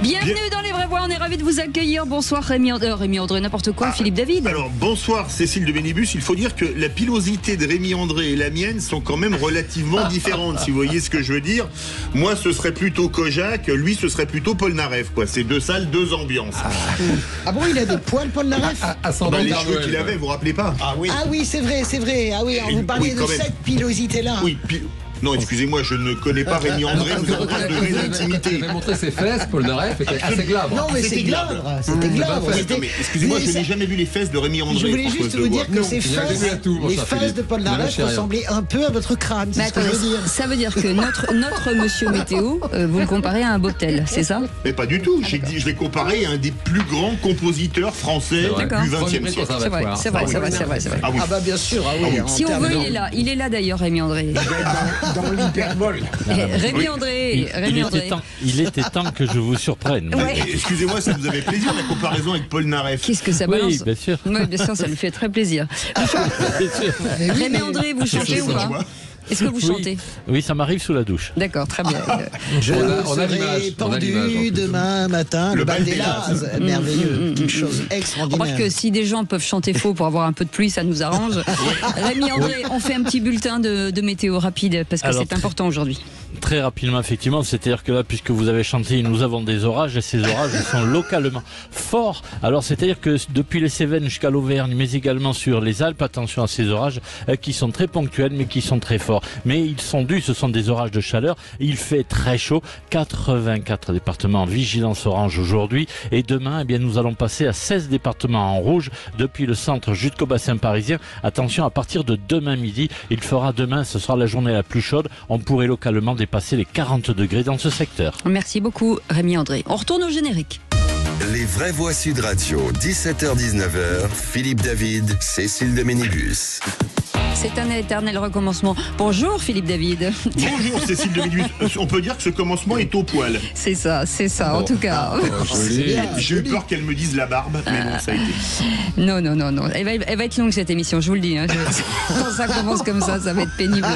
Bienvenue dans Les Vraies Voix, on est ravis de vous accueillir. Bonsoir Rémi André, n'importe quoi, Philippe David. Alors bonsoir Cécile de Bénibus, il faut dire que la pilosité de Rémi André et la mienne sont quand même relativement différentes, si vous voyez ce que je veux dire. Moi ce serait plutôt Kojak, lui ce serait plutôt Polnareff, quoi. C'est deux salles, deux ambiances. Ah bon, il a des poils, Polnareff? Les cheveux qu'il avait, vous vous rappelez pas? Ah oui, c'est vrai. Ah oui, alors vous parliez de cette pilosité-là. Oui, non, excusez-moi, je ne connais pas Rémi André, nous avons pas de vraie intimité. Il avait montré ses fesses, Polnareff était assez glabre. Non, mais c'est glabre. C'était glabre. Non, mais excusez-moi, je n'ai jamais vu les fesses de Rémi André. Je voulais juste vous dire que ces fesses, les fesses de Polnareff ressemblaient un peu à votre crâne. C'est ce que je veux dire. Ça veut dire que notre monsieur météo, vous le comparez à un Botel, c'est ça? Mais pas du tout. Je l'ai comparé à un des plus grands compositeurs français du XXe siècle. C'est vrai. Ah oui. Ah bah bien sûr, ah oui. Si on veut, il est là d'ailleurs, Rémi André. Dans l'hyperbole. Rémi André. Il était temps que je vous surprenne. Ouais. Excusez-moi, ça vous avait plaisir la comparaison avec Polnareff? Qu'est-ce que ça balance? Oui, bien sûr. Oui, bien sûr, ça lui fait très plaisir. Rémi André, vous chantez ou pas? Est-ce que vous chantez? Oui, ça m'arrive sous la douche. D'accord, très bien. Je on a serai l'image, pendu demain matin, le bal des Lazes. Merveilleux, quelque chose On extraordinaire. remarque que si des gens peuvent chanter faux pour avoir un peu de pluie, ça nous arrange. Rémi André, on fait un petit bulletin de météo rapide parce que Alors, c'est important aujourd'hui. Très rapidement, effectivement, c'est-à-dire que là, puisque vous avez chanté, nous avons des orages, et ces orages sont localement forts. Alors, c'est-à-dire que depuis les Cévennes jusqu'à l'Auvergne, mais également sur les Alpes, attention à ces orages qui sont très ponctuels, mais qui sont très forts. Mais ils sont dus, ce sont des orages de chaleur. Il fait très chaud. 84 départements en vigilance orange aujourd'hui. Et demain, eh bien, nous allons passer à 16 départements en rouge, depuis le centre jusqu'au bassin parisien. Attention, à partir de demain midi, il fera demain, ce sera la journée la plus chaude. On pourrait localement dépasser les 40 degrés dans ce secteur. Merci beaucoup, Rémi André. On retourne au générique. Les Vraies Voix Sud Radio, 17h-19h, Philippe David, Cécile de Bénibus. C'est un éternel recommencement. Bonjour Philippe David. Bonjour Cécile de Bénibus. On peut dire que ce commencement est au poil. C'est ça, en tout cas. J'ai eu peur qu'elle me dise la barbe, mais non, ça a été. Non. Elle va être longue cette émission, je vous le dis. Quand ça commence comme ça va être pénible.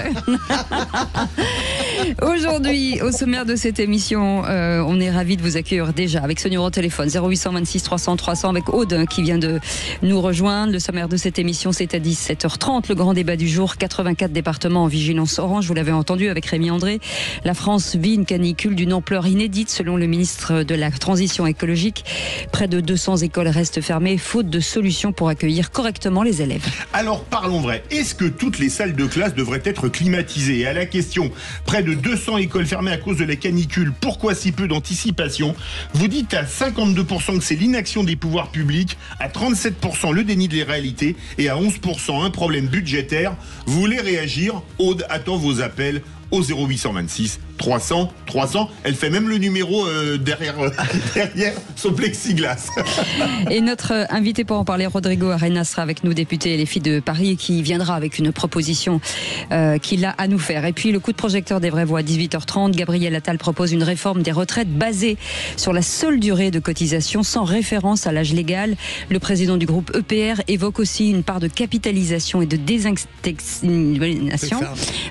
Aujourd'hui, au sommaire de cette émission, on est ravis de vous accueillir déjà avec ce numéro de téléphone 0826 300 300 avec Aude qui vient de nous rejoindre. Le sommaire de cette émission, c'est à 17h30. Le grand débat du jour, 84 départements en vigilance orange. Vous l'avez entendu avec Rémi André. La France vit une canicule d'une ampleur inédite selon le ministre de la Transition écologique. Près de 200 écoles restent fermées faute de solutions pour accueillir correctement les élèves. Alors parlons vrai. Est-ce que toutes les salles de classe devraient être climatisées? Et à la question, près de 200 écoles fermées à cause de la canicule, pourquoi si peu d'anticipation? Vous dites à 52% que c'est l'inaction des pouvoirs publics, à 37% le déni de la réalité et à 11% un problème budgétaire. Vous voulez réagir? Aude attend vos appels au 0826 300 300. Elle fait même le numéro derrière son plexiglas. Et notre invité pour en parler, Rodrigo Arenas, sera avec nous, député Les Filles de Paris, qui viendra avec une proposition qu'il a à nous faire. Et puis le coup de projecteur des Vraies Voix à 18h30. Gabriel Attal propose une réforme des retraites basée sur la seule durée de cotisation sans référence à l'âge légal. Le président du groupe EPR évoque aussi une part de capitalisation et de désindexation.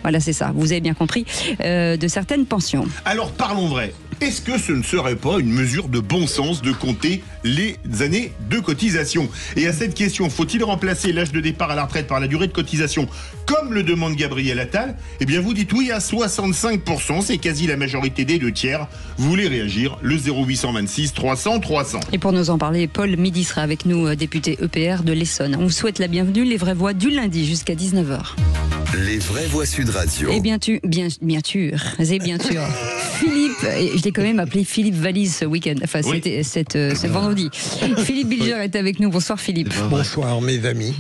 Voilà, c'est ça. Vous avez bien compris. De certaines pensions. Alors parlons vrai. Est-ce que ce ne serait pas une mesure de bon sens de compter les années de cotisation? Et à cette question, faut-il remplacer l'âge de départ à la retraite par la durée de cotisation comme le demande Gabriel Attal? Eh bien vous dites oui à 65%, c'est quasi la majorité des 2/3. Vous voulez réagir? Le 0826 300 300. Et pour nous en parler, Paul Midi sera avec nous, député EPR de l'Essonne. On vous souhaite la bienvenue, les Vraies Voix du lundi jusqu'à 19h. Les Vraies Voix Sud Radio. Et bien sûr, Philippe, et je l'ai quand même appelé Philippe Valise ce week-end, enfin oui. c'était ce vendredi. Philippe Bilger est avec nous, bonsoir Philippe. Bonsoir mes amis.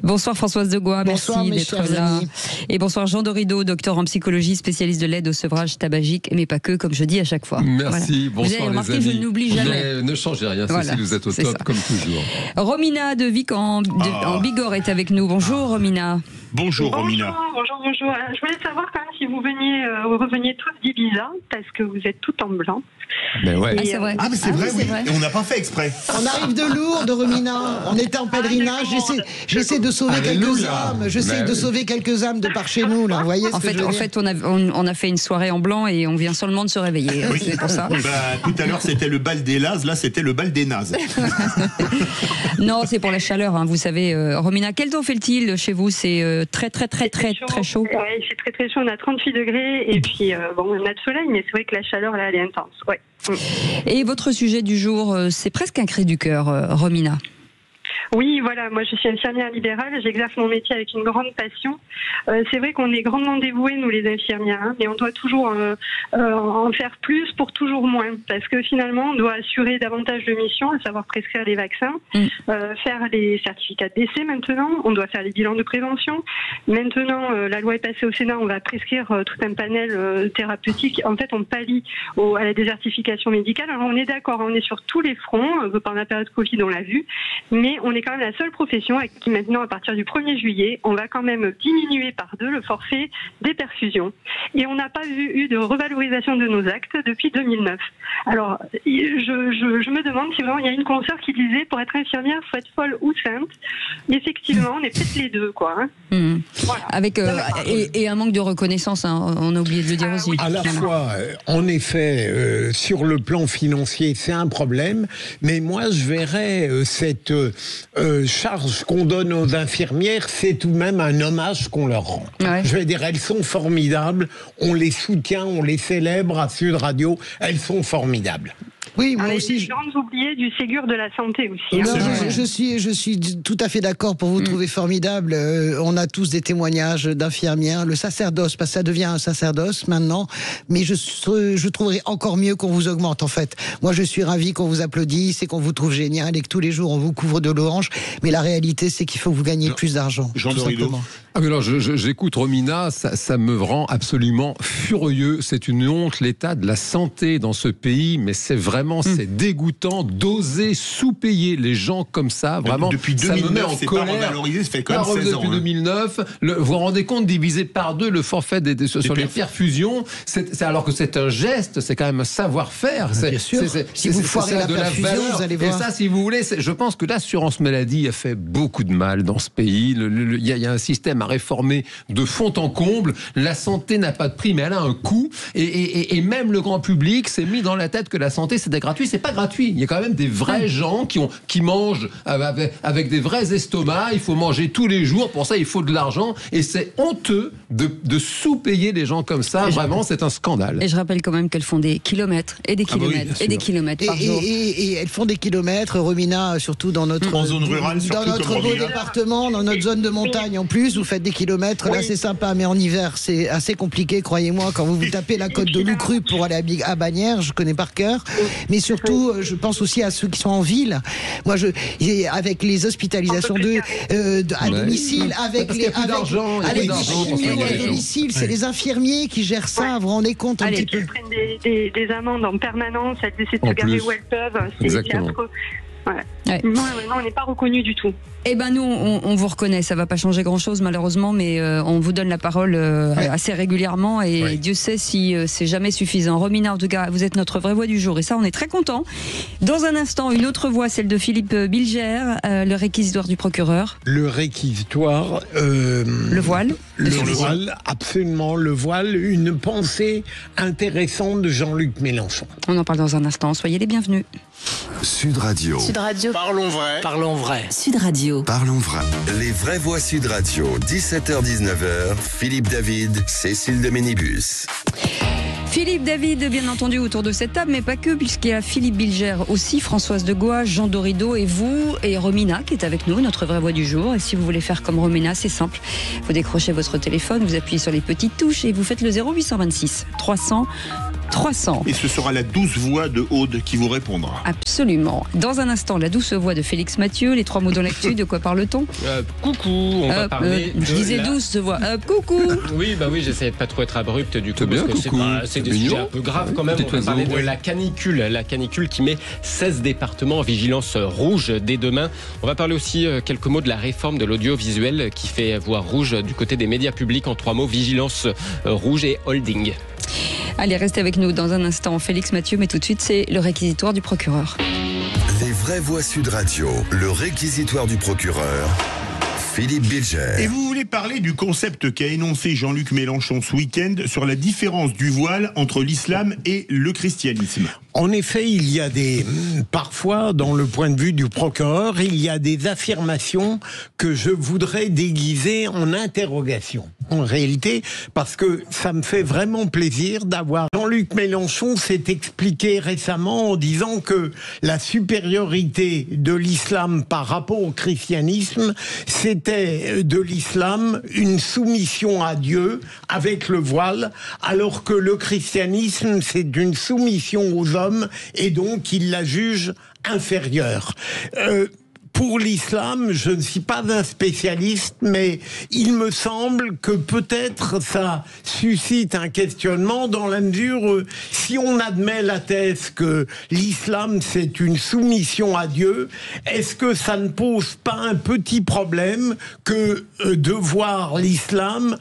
Bonsoir Françoise Degois, Bonsoir, merci mes d'être chers là. amis. Et bonsoir Jean Dorido, docteur en psychologie, spécialiste de l'aide au sevrage tabagique, mais pas que, comme je dis à chaque fois. Merci, Voilà. Vous avez bonsoir remarqué, les amis. je n'oublie jamais. Mais ne changez rien, Voilà, Cécile, vous êtes au c'est top ça. comme toujours. Romina de Vic en Bigorre est avec nous. Bonjour Romina. Bonjour Romina. Bonjour. Je voulais savoir quand même si si vous reveniez tous d'Ibiza, parce que vous êtes tout en blanc. Mais ouais. C'est vrai. Ah, mais c'est vrai, oui. Et on n'a pas fait exprès. On arrive de Lourdes, Romina. On était en pèlerinage. J'essaie de sauver quelques âmes. J'essaie de sauver quelques âmes de par chez nous, là. Vous voyez ce que je veux dire ? On a fait une soirée en blanc et on vient seulement de se réveiller. Oui. C'est pour ça. Tout à l'heure, c'était le bal des lazes. Là, c'était le bal des nazes. Non, c'est pour la chaleur, hein, vous savez. Romina, quel temps fait-il chez vous ? C'est très chaud. Ouais, il fait très chaud. On a 38 degrés. Et puis, on a de soleil, mais c'est vrai que la chaleur, là, elle est intense. Ouais. Et votre sujet du jour, c'est presque un cri du cœur, Romina. Oui, voilà, moi je suis infirmière libérale, j'exerce mon métier avec une grande passion. C'est vrai qu'on est grandement dévoués, nous les infirmières, hein, mais on doit toujours en faire plus pour toujours moins, parce que finalement on doit assurer davantage de missions, à savoir prescrire les vaccins, faire les certificats de décès maintenant, on doit faire les bilans de prévention. Maintenant, la loi est passée au Sénat, on va prescrire tout un panel thérapeutique. En fait, on pallie à la désertification médicale. Alors on est d'accord, on est sur tous les fronts, pendant la période Covid on l'a vu, mais on est quand même la seule profession à qui maintenant, à partir du 1er juillet, on va quand même diminuer par 2 le forfait des perfusions. Et on n'a pas eu de revalorisation de nos actes depuis 2009. Alors, je me demande si vraiment il y a une consoeur qui disait, pour être infirmière, faut être folle ou sainte. Effectivement, on est peut-être les deux, quoi. Hein. Voilà. Avec et un manque de reconnaissance, hein, on a oublié de le dire aussi. À la fois, en effet, sur le plan financier, c'est un problème, mais moi, je verrais cette charge qu'on donne aux infirmières, c'est tout de même un hommage qu'on leur rend. Ouais. Je vais dire, elles sont formidables, on les soutient, on les célèbre à Sud Radio, elles sont formidables. Oui, moi aussi. Les grandes oubliées du Ségur de la santé aussi. Non, je suis tout à fait d'accord pour vous trouver formidable. On a tous des témoignages d'infirmières. Le sacerdoce, parce que ça devient un sacerdoce maintenant. Mais je trouverais encore mieux qu'on vous augmente, en fait. Moi, je suis ravi qu'on vous applaudisse et qu'on vous trouve génial et que tous les jours on vous couvre de louanges. Mais la réalité, c'est qu'il faut que vous gagniez plus d'argent. Ah mais alors, j'écoute Romina, ça me rend absolument furieux. C'est une honte, l'état de la santé dans ce pays, mais c'est vraiment, c'est dégoûtant d'oser sous-payer les gens comme ça. Vraiment, depuis 2009, c'est pas revalorisé, ça fait quand même 16 ans. Depuis 2009, vous vous rendez compte, diviser par 2 le forfait sur les perfusions, alors que c'est un geste, c'est quand même un savoir-faire. Bien sûr. Si vous foirez la perfusion, vous allez voir. Et ça, si vous voulez, je pense que l'assurance maladie a fait beaucoup de mal dans ce pays. Il y a un système à réformer de fond en comble. La santé n'a pas de prix, mais elle a un coût. Et même le grand public s'est mis dans la tête que la santé c'était gratuit. C'est pas gratuit. Il y a quand même des vrais gens qui mangent avec des vrais estomacs. Il faut manger tous les jours. Pour ça, il faut de l'argent. Et c'est honteux de sous-payer les gens comme ça. Vraiment, c'est un scandale. Et je rappelle quand même qu'elles font des kilomètres et des kilomètres et des kilomètres par jour. Et elles font des kilomètres, Romina, surtout dans notre en zone rurale, dans notre beau département, dans notre zone de montagne en plus. Vous faites des kilomètres. Là, c'est sympa, mais en hiver, c'est assez compliqué, croyez-moi. Quand vous tapez la côte de Loucru pour aller à Bagnères, je connais par cœur. Mais surtout, je pense aussi à ceux qui sont en ville. Moi, avec les hospitalisations à domicile, avec les chimios à domicile, c'est les infirmiers qui gèrent ça. Vous vous rendez compte un petit peu? Elles prennent des amendes en permanence. Elles essaient de se garer où elles peuvent. C'est affreux. Ouais. Non, on n'est pas reconnu du tout. Eh ben nous, on vous reconnaît. Ça va pas changer grand-chose malheureusement, mais on vous donne la parole assez régulièrement et Dieu sait si c'est jamais suffisant. Romina, en tout cas, vous êtes notre vraie voix du jour et ça, on est très content. Dans un instant, une autre voix, celle de Philippe Bilger, le réquisitoire du procureur. Le réquisitoire. Le voile. Le voile, absolument, le voile. Une pensée intéressante de Jean-Luc Mélenchon. On en parle dans un instant. Soyez les bienvenus. Sud Radio. Sud Radio. Parlons vrai. Parlons vrai. Sud Radio. Parlons vrai. Les vraies voix Sud Radio, 17h-19h, Philippe David, Cécile de Ménibus. Philippe David, bien entendu, autour de cette table, mais pas que, puisqu'il y a Philippe Bilger aussi, Françoise de Gois, Jean Dorido et vous, et Romina, qui est avec nous, notre vraie voix du jour. Et si vous voulez faire comme Romina, c'est simple. Vous décrochez votre téléphone, vous appuyez sur les petites touches et vous faites le 0826 300 300. Et ce sera la douce voix de Aude qui vous répondra. Absolument. Dans un instant, la douce voix de Félix Mathieu, les 3 mots dans l'actu, de quoi parle-t-on? Coucou, on va parler de je disais douce voix, coucou. Oui, j'essayais de pas trop être abrupt du coup, bien, parce que c'est des sujets un peu graves quand même. On va parler de la canicule qui met 16 départements en vigilance rouge dès demain. On va parler aussi quelques mots de la réforme de l'audiovisuel qui fait voir rouge du côté des médias publics. En 3 mots, vigilance rouge et holding. Allez, restez avec nous dans un instant, Félix Mathieu, mais tout de suite, c'est le réquisitoire du procureur. Les vraies voix Sud Radio, le réquisitoire du procureur. Philippe Bilger. Et vous voulez parler du concept qu'a énoncé Jean-Luc Mélenchon ce week-end sur la différence du voile entre l'islam et le christianisme. En effet, il y a parfois, dans le point de vue du procureur, il y a des affirmations que je voudrais déguiser en interrogation. En réalité, parce que ça me fait vraiment plaisir d'avoir... Jean-Luc Mélenchon s'est expliqué récemment en disant que la supériorité de l'islam par rapport au christianisme, c'était de l'islam une soumission à Dieu avec le voile, alors que le christianisme, c'est une soumission aux hommes, et donc il la juge inférieure. Pour l'islam, je ne suis pas un spécialiste, mais il me semble que peut-être ça suscite un questionnement dans la mesure où, si on admet la thèse que l'islam c'est une soumission à Dieu, est-ce que ça ne pose pas un petit problème que de voir l'islam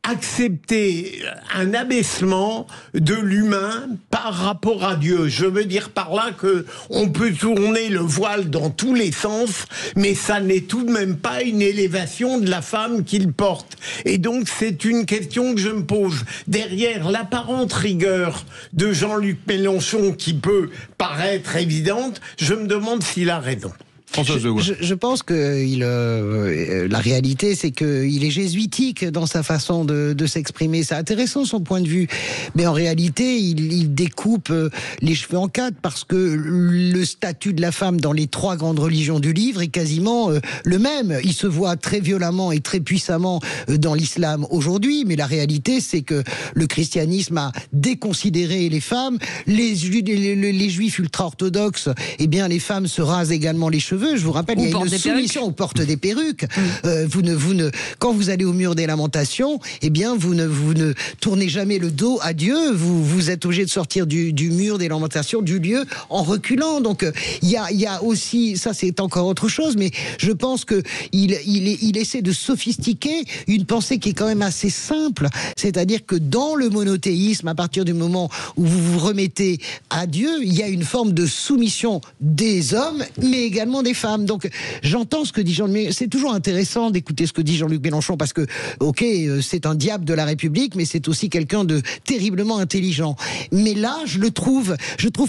accepter un abaissement de l'humain par rapport à Dieu? Je veux dire par là que on peut tourner le voile dans tous les sens, mais ça n'est tout de même pas une élévation de la femme qu'il porte. Et donc c'est une question que je me pose. Derrière l'apparente rigueur de Jean-Luc Mélenchon qui peut paraître évidente, je me demande s'il a raison. Je pense que la réalité, c'est qu'il est jésuitique dans sa façon de s'exprimer. C'est intéressant son point de vue, mais en réalité, il découpe les cheveux en 4 parce que le statut de la femme dans les 3 grandes religions du livre est quasiment le même. Il se voit très violemment et très puissamment dans l'islam aujourd'hui, mais la réalité, c'est que le christianisme a déconsidéré les femmes. Les juifs ultra-orthodoxes, eh bien, les femmes se rasent également les cheveux. Je vous rappelle, il y a une soumission, on porte des perruques. Quand vous allez au mur des lamentations, eh bien, vous ne tournez jamais le dos à Dieu. Vous êtes obligé de sortir du mur des lamentations, du lieu, en reculant. Donc, il y a aussi, ça c'est encore autre chose, mais je pense que il essaie de sophistiquer une pensée qui est quand même assez simple. C'est-à-dire que dans le monothéisme, à partir du moment où vous vous remettez à Dieu, il y a une forme de soumission des hommes, mais également des femmes. Donc j'entends ce que dit Jean-Luc Mélenchon. C'est toujours intéressant d'écouter ce que dit Jean-Luc Mélenchon parce que, ok, c'est un diable de la République, mais c'est aussi quelqu'un de terriblement intelligent. Mais là, je trouve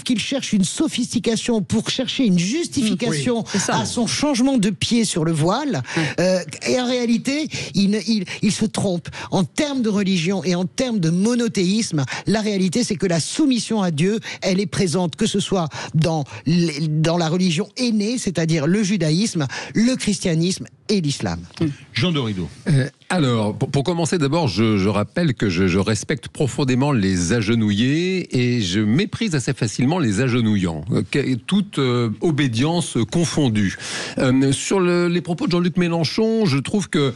qu'il cherche une sophistication pour chercher une justification à son changement de pied sur le voile. Et en réalité, il se trompe. En termes de religion et en termes de monothéisme, la réalité, c'est que la soumission à Dieu, elle est présente, que ce soit dans la religion aînée, c'est-à-dire le judaïsme, le christianisme et l'islam. Jean Dorido. Alors, pour commencer d'abord, je rappelle que je respecte profondément les agenouillés et je méprise assez facilement les agenouillants, toute obédience confondue. Sur les propos de Jean-Luc Mélenchon, je trouve que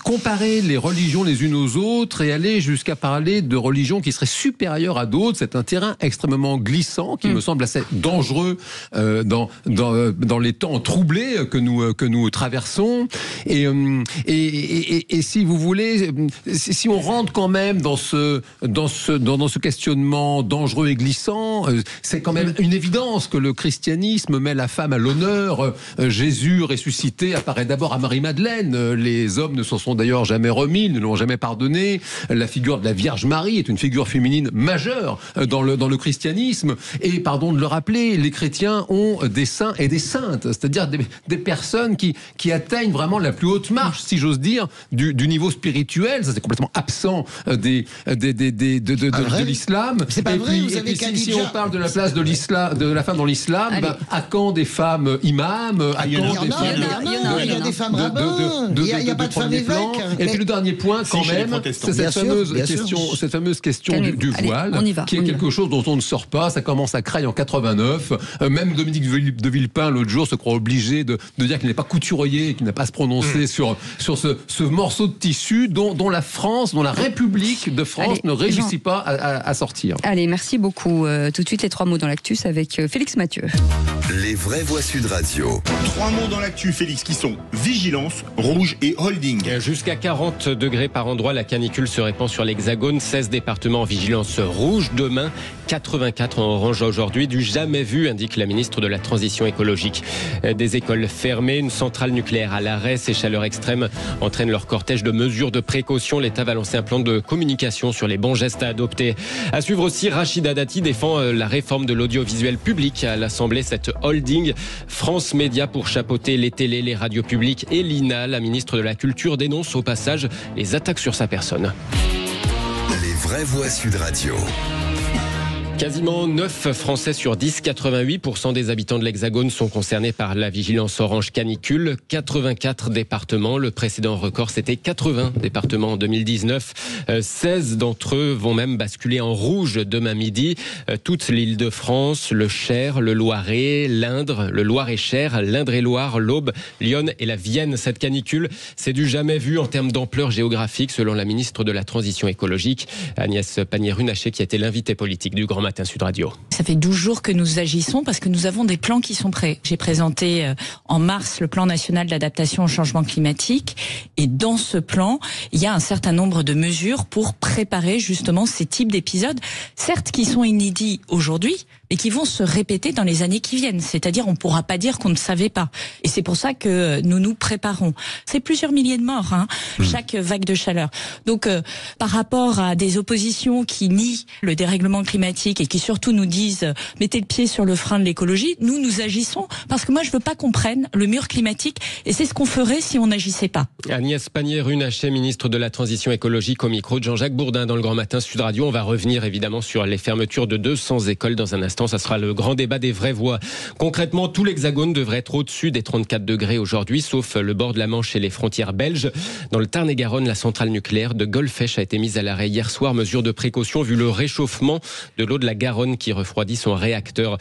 comparer les religions les unes aux autres et aller jusqu'à parler de religions qui seraient supérieures à d'autres, c'est un terrain extrêmement glissant qui me semble assez dangereux dans les temps troublés que nous traversons. Et si vous voulez, si on rentre quand même dans ce questionnement dangereux et glissant, c'est quand même une évidence que le christianisme met la femme à l'honneur. Jésus ressuscité apparaît d'abord à Marie-Madeleine. Les hommes ne s'en sont d'ailleurs jamais remis, ils ne l'ont jamais pardonné. La figure de la Vierge Marie est une figure féminine majeure dans le christianisme. Et pardon de le rappeler, les chrétiens ont des saints et des saintes, c'est-à-dire des personnes qui atteignent vraiment la plus haute marche, si j'ose dire, du du niveau spirituel, ça c'est complètement absent de l'islam. C'est pas vrai, vous avez si on parle de la place de l'islam, de la femme dans l'islam, à quand des femmes imams, à quand des femmes, il y a des femmes rabbins, il n'y a pas de femmes évêques. Et puis le dernier point quand même, c'est cette fameuse question du voile, qui est quelque chose dont on ne sort pas. Ça commence à Creil en 89. Même Dominique de Villepin l'autre jour se croit obligé de dire qu'il n'est pas couturier, qu'il n'a pas à se prononcer sur ce morceau de tissu dont la France, dont la République de France ne réussit pas à sortir. Allez, merci beaucoup. Tout de suite, les 3 mots dans l'actus avec Félix Mathieu. Les vraies voix Sud Radio. 3 mots dans l'actu, Félix, qui sont vigilance, rouge et holding. Jusqu'à 40 degrés par endroit, la canicule se répand sur l'Hexagone. 16 départements en vigilance rouge demain, 84 en orange aujourd'hui. Du jamais vu, indique la ministre de la Transition écologique. Des écoles fermées, une centrale nucléaire à l'arrêt. Ces chaleurs extrêmes entraînent leur cortège de mesures de précaution. L'État va lancer un plan de communication sur les bons gestes à adopter. À suivre aussi, Rachida Dati défend la réforme de l'audiovisuel public à l'Assemblée. Cette holding France Média pour chapeauter les télés, les radios publiques et l'INA. La ministre de la Culture dénonce au passage les attaques sur sa personne. Les vraies voix Sud Radio. Quasiment 9 Français sur 10, 88% des habitants de l'Hexagone sont concernés par la vigilance orange canicule. 84 départements. Le précédent record, c'était 80 départements en 2019. 16 d'entre eux vont même basculer en rouge demain midi. Toute l'Île-de-France, le Cher, le Loiret, l'Indre, le Loir-et-Cher, l'Indre-et-Loire, l'Aube, Lyon et la Vienne. Cette canicule, c'est du jamais vu en termes d'ampleur géographique, selon la ministre de la Transition écologique, Agnès Pannier-Runacher, qui était l'invitée politique du Grand Matin Sud Radio. Ça fait 12 jours que nous agissons parce que nous avons des plans qui sont prêts. J'ai présenté en mars le plan national d'adaptation au changement climatique et dans ce plan, il y a un certain nombre de mesures pour préparer justement ces types d'épisodes, certes qui sont inédits aujourd'hui, mais qui vont se répéter dans les années qui viennent. C'est-à-dire, on ne pourra pas dire qu'on ne savait pas. Et c'est pour ça que nous nous préparons. C'est plusieurs milliers de morts, chaque vague de chaleur. Donc, par rapport à des oppositions qui nient le dérèglement climatique et qui surtout nous disent « mettez le pied sur le frein de l'écologie », nous agissons parce que moi, je veux pas qu'on prenne le mur climatique et c'est ce qu'on ferait si on n'agissait pas. Agnès Pannier-Runacher, ministre de la Transition écologique, au micro de Jean-Jacques Bourdin dans le Grand Matin Sud Radio. On va revenir évidemment sur les fermetures de 200 écoles dans un instant. Ça sera le grand débat des vraies voix. Concrètement, tout l'Hexagone devrait être au-dessus des 34 degrés aujourd'hui, sauf le bord de la Manche et les frontières belges. Dans le Tarn-et-Garonne, la centrale nucléaire de Golfech a été mise à l'arrêt hier soir. Mesure de précaution vu le réchauffement de l'eau de la Garonne qui refroidit son réacteur.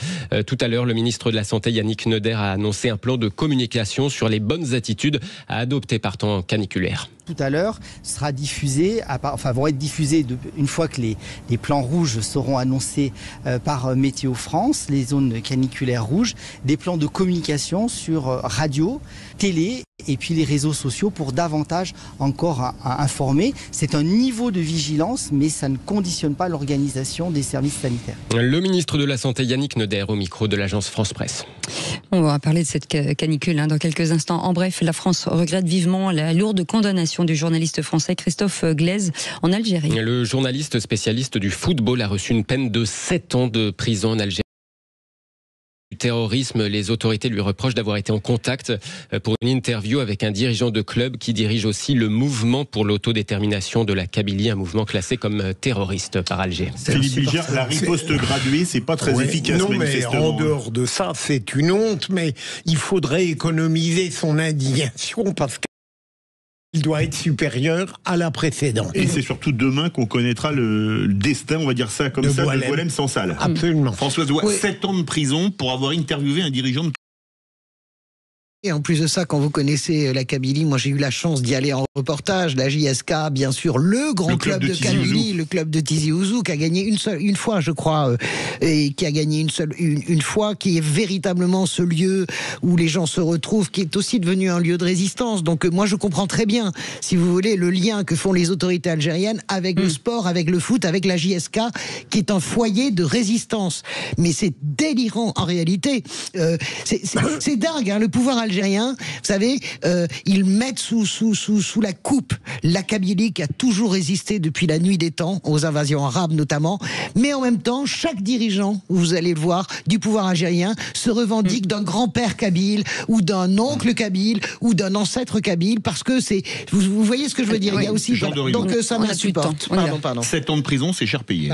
Tout à l'heure, le ministre de la Santé, Yannick Neuder, a annoncé un plan de communication sur les bonnes attitudes à adopter par temps caniculaire. Tout à l'heure sera diffusé, vont être diffusés une fois que les plans rouges seront annoncés par Météo France, les zones caniculaires rouges, des plans de communication sur radio, télé et puis les réseaux sociaux pour davantage encore informer. C'est un niveau de vigilance, mais ça ne conditionne pas l'organisation des services sanitaires. Le ministre de la Santé, Yannick Neuder, au micro de l'agence France Presse. On va parler de cette canicule dans quelques instants. En bref, la France regrette vivement la lourde condamnation du journaliste français Christophe Glaise en Algérie. Le journaliste spécialiste du football a reçu une peine de 7 ans de prison en Algérie. Du terrorisme, les autorités lui reprochent d'avoir été en contact pour une interview avec un dirigeant de club qui dirige aussi le mouvement pour l'autodétermination de la Kabylie, un mouvement classé comme terroriste par Alger. Philippe Bilger, la riposte graduée, c'est pas très efficace. Non, mais en dehors de ça, c'est une honte, mais il faudrait économiser son indignation parce que il doit être supérieur à la précédente. Et c'est surtout demain qu'on connaîtra le destin, on va dire ça comme de Boualem Sansal. Absolument. Françoise Doua, 7 ans de prison pour avoir interviewé un dirigeant de... Et en plus de ça, quand vous connaissez la Kabylie, moi j'ai eu la chance d'y aller en reportage, la JSK, bien sûr, le grand club de Kabylie, le club de Tizi Ouzou, qui a gagné une fois, je crois, et qui a gagné une fois, qui est véritablement ce lieu où les gens se retrouvent, qui est aussi devenu un lieu de résistance. Donc moi je comprends très bien, si vous voulez, le lien que font les autorités algériennes avec le sport, avec le foot, avec la JSK, qui est un foyer de résistance. Mais c'est délirant en réalité. C'est dingue, le pouvoir algérien, vous savez, ils mettent sous la coupe la Kabylie qui a toujours résisté depuis la nuit des temps, aux invasions arabes notamment, mais en même temps, chaque dirigeant, vous allez le voir, du pouvoir algérien se revendique d'un grand-père kabyle ou d'un oncle kabyle ou d'un ancêtre kabyle, parce que c'est... Vous voyez ce que je veux dire? Il y a aussi... Donc ça m'insupporte. Pardon. 7 ans de prison, c'est cher payé.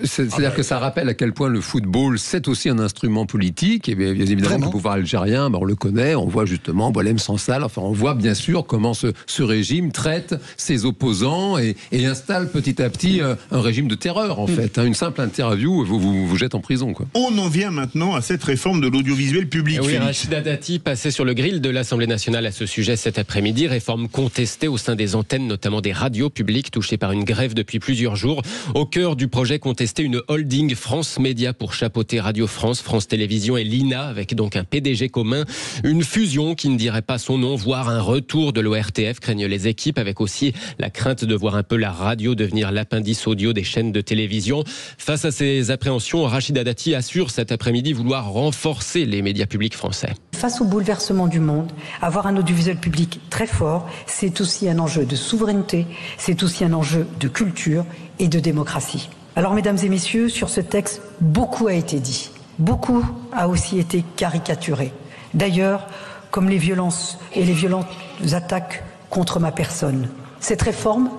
C'est-à-dire que ça rappelle à quel point le football, c'est aussi un instrument politique. Et bien évidemment, le pouvoir algérien, on le connaît, on voit justement Boualem Sansal, enfin on voit bien sûr comment ce régime traite ses opposants et installe petit à petit un régime de terreur, en fait. Une simple interview vous jette en prison, quoi. On en vient maintenant à cette réforme de l'audiovisuel public. Oui, Rachida Dati passait sur le grill de l'Assemblée nationale à ce sujet cet après-midi. Réforme contestée au sein des antennes, notamment des radios publiques touchées par une grève depuis plusieurs jours. Au cœur du projet contesté, une holding France Média pour chapeauter Radio France, France Télévisions et l'INA, avec donc un PDG commun. Une fusion qui ne dirait pas son nom, voire un retour de l'ORTF, craignent les équipes, avec aussi la crainte de voir un peu la radio devenir l'appendice audio des chaînes de télévision. Face à ces appréhensions, Rachida Dati assure cet après-midi vouloir renforcer les médias publics français. Face au bouleversement du monde, avoir un audiovisuel public très fort, c'est aussi un enjeu de souveraineté, c'est aussi un enjeu de culture et de démocratie. Alors, mesdames et messieurs, sur ce texte, beaucoup a été dit. Beaucoup a aussi été caricaturé. D'ailleurs, comme les violences et les violentes attaques contre ma personne. Cette réforme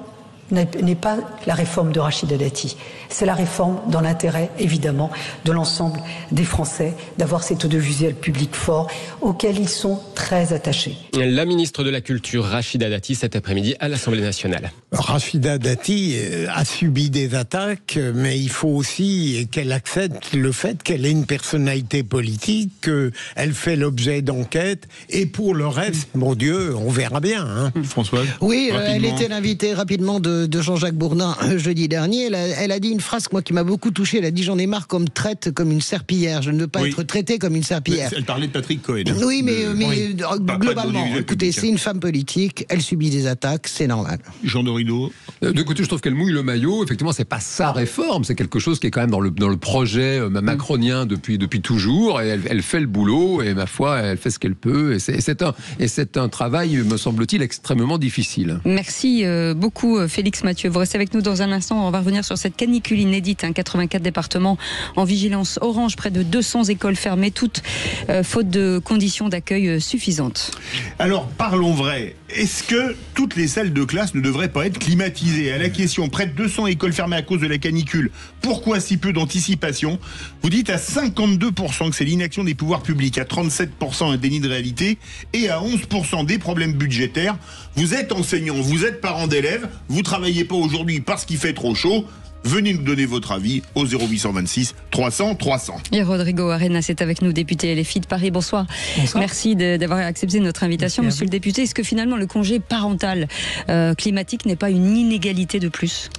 n'est pas la réforme de Rachida Dati. C'est la réforme dans l'intérêt, évidemment, de l'ensemble des Français, d'avoir cet audiovisuel public fort auquel ils sont très attachés. La ministre de la Culture, Rachida Dati, cet après-midi à l'Assemblée nationale. Rachida Dati a subi des attaques, mais il faut aussi qu'elle accepte le fait qu'elle est une personnalité politique, qu'elle fait l'objet d'enquêtes, et pour le reste, mon Dieu, on verra bien. Hein. Françoise? Oui, elle était l'invitée rapidement de Jean-Jacques Bourdin jeudi dernier. Elle a dit une phrase qui m'a beaucoup touché. Elle a dit: j'en ai marre qu'on me traite comme une serpillière. Je ne veux pas être traité comme une serpillière. Elle parlait de Patrick Cohen. Oui, mais globalement, écoutez, c'est une femme politique. Elle subit des attaques, c'est normal. Jean Dorido. De côté, je trouve qu'elle mouille le maillot. Effectivement, c'est pas sa réforme. C'est quelque chose qui est quand même dans le projet macronien depuis toujours. Et elle fait le boulot. Et ma foi, elle fait ce qu'elle peut. Et c'est un travail, me semble-t-il, extrêmement difficile. Merci beaucoup, Félix Mathieu. Vous restez avec nous dans un instant. On va revenir sur cette canicule inédite. 84 départements en vigilance orange, près de 200 écoles fermées, toutes faute de conditions d'accueil suffisantes. Alors, parlons vrai. Est-ce que toutes les salles de classe ne devraient pas être climatisées? À la question, près de 200 écoles fermées à cause de la canicule, pourquoi si peu d'anticipation? Vous dites à 52% que c'est l'inaction des pouvoirs publics, à 37% un déni de réalité et à 11% des problèmes budgétaires. Vous êtes enseignant, vous êtes parent d'élèves, vous travaillez pas aujourd'hui parce qu'il fait trop chaud. Venez nous donner votre avis au 0826 300 300. Et Rodrigo Arenas est avec nous, député LFI de Paris. Bonsoir. Bonsoir. Merci d'avoir accepté notre invitation, monsieur le député. Est-ce que finalement le congé parental climatique n'est pas une inégalité de plus ?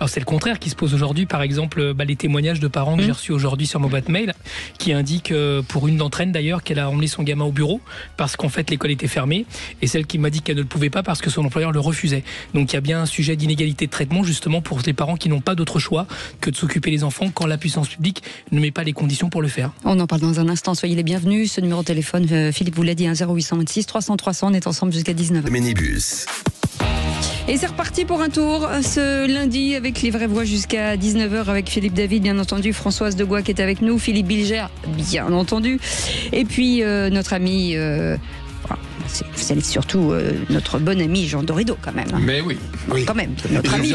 Alors c'est le contraire qui se pose aujourd'hui. Par exemple, les témoignages de parents que j'ai reçus aujourd'hui sur ma boîte mail, qui indiquent, pour une d'entre elles d'ailleurs, qu'elle a emmené son gamin au bureau parce qu'en fait l'école était fermée, et celle qui m'a dit qu'elle ne le pouvait pas parce que son employeur le refusait. Donc il y a bien un sujet d'inégalité de traitement justement pour les parents qui n'ont pas d'autre choix que de s'occuper des enfants quand la puissance publique ne met pas les conditions pour le faire. On en parle dans un instant. Soyez les bienvenus. Ce numéro de téléphone, Philippe vous l'a dit, 0826 300 300. On est ensemble jusqu'à 19h. Minibus. Et c'est reparti pour un tour ce lundi avec les vraies voix jusqu'à 19h avec Philippe David, bien entendu, Françoise Degois qui est avec nous, Philippe Bilger, bien entendu, et puis notre ami... c'est surtout notre bon ami Jean Dorido quand même. Mais oui. Quand même, notre ami,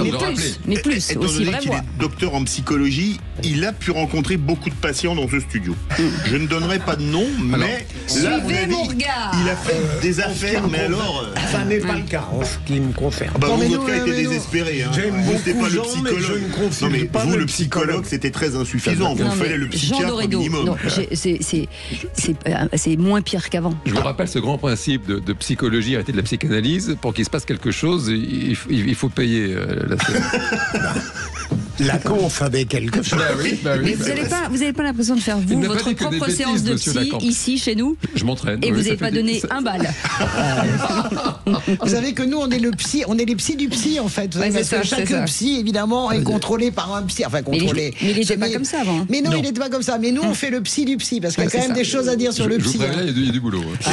mais plus aussi vraie voix. Il est docteur en psychologie, il a pu rencontrer beaucoup de patients dans ce studio. Je ne donnerai pas de nom, mais là, suivez mon regard. Il a fait des affaires, mais alors... Ça n'est pas le cas en ce qui me concerne. Votre cas était désespéré. J'aime beaucoup pas le Jean, mais je ne confirme mais pas vous, le psychologue, c'était très insuffisant. Vous fallait le psychiatre Jean Dorido, minimum. C'est moins pire qu'avant. Je vous rappelle ce grand principe de psychologie, arrêter de la psychanalyse. Pour qu'il se passe quelque chose, il faut payer la Lacan savait quelque chose. Mais vous n'avez pas l'impression de faire, vous, votre propre séance de psy ici, chez nous? Je m'entraîne. Et vous n'avez pas donné un bal. Vous savez que nous, on est les psys du psy, en fait. Ouais, parce que chaque psy, évidemment, est contrôlé par un psy. Enfin, contrôlé. Mais il n'était pas comme ça avant. Mais non, il n'était pas comme ça. Mais nous, on fait le psy du psy, parce qu'il y a quand même des choses à dire sur le psy. Je vous préviens, il y a du boulot. Il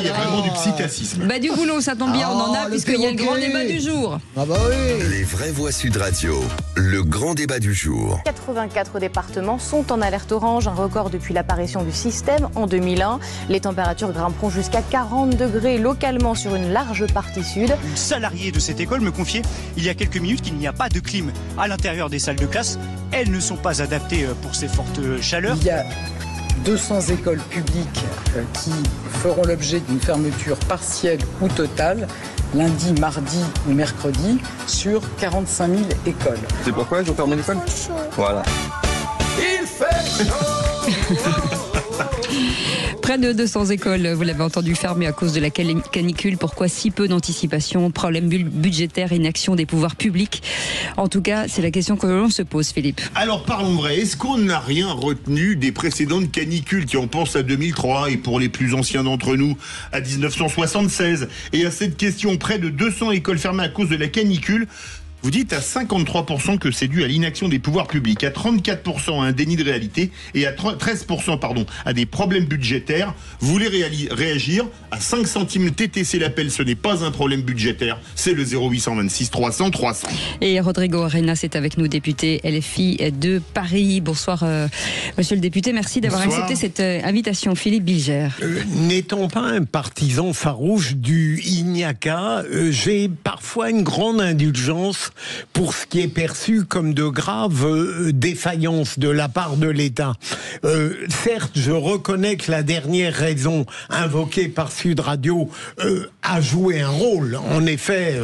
y a vraiment du psychassisme. Bah, du boulot, ça tombe bien, on en a, puisqu'il y a le grand débat du jour. Ah bah oui. Les vraies voix Sud Radio, le grand débat du jour. 84 départements sont en alerte orange, un record depuis l'apparition du système en 2001. Les températures grimperont jusqu'à 40 degrés localement sur une large partie sud. Une salariée de cette école me confiait il y a quelques minutes qu'il n'y a pas de clim à l'intérieur des salles de classe. Elles ne sont pas adaptées pour ces fortes chaleurs. Il y a 200 écoles publiques qui feront l'objet d'une fermeture partielle ou totale lundi, mardi ou mercredi sur 45 000 écoles. C'est pourquoi ils ont fermé l'école ? Voilà. Il fait chaud. Près de 200 écoles, vous l'avez entendu, fermées à cause de la canicule. Pourquoi si peu d'anticipation? Problème budgétaire, inaction des pouvoirs publics. En tout cas, c'est la question que l'on se pose, Philippe. Alors parlons vrai, est-ce qu'on n'a rien retenu des précédentes canicules, qui en pensent à 2003 et pour les plus anciens d'entre nous à 1976? Et à cette question, près de 200 écoles fermées à cause de la canicule. Vous dites à 53% que c'est dû à l'inaction des pouvoirs publics, à 34% à un déni de réalité et à 13% à des problèmes budgétaires. Vous voulez réagir à 5 centimes TTC l'appel, ce n'est pas un problème budgétaire, c'est le 0826 300 300. Et Rodrigo Arenas est avec nous, député LFI de Paris. Bonsoir monsieur le député, merci d'avoir accepté cette invitation. Philippe Bilger. N'étant pas un partisan farouche du Iñaka, j'ai parfois une grande indulgence pour ce qui est perçu comme de graves défaillances de la part de l'État. Certes, je reconnais que la dernière raison invoquée par Sud Radio a joué un rôle. En effet,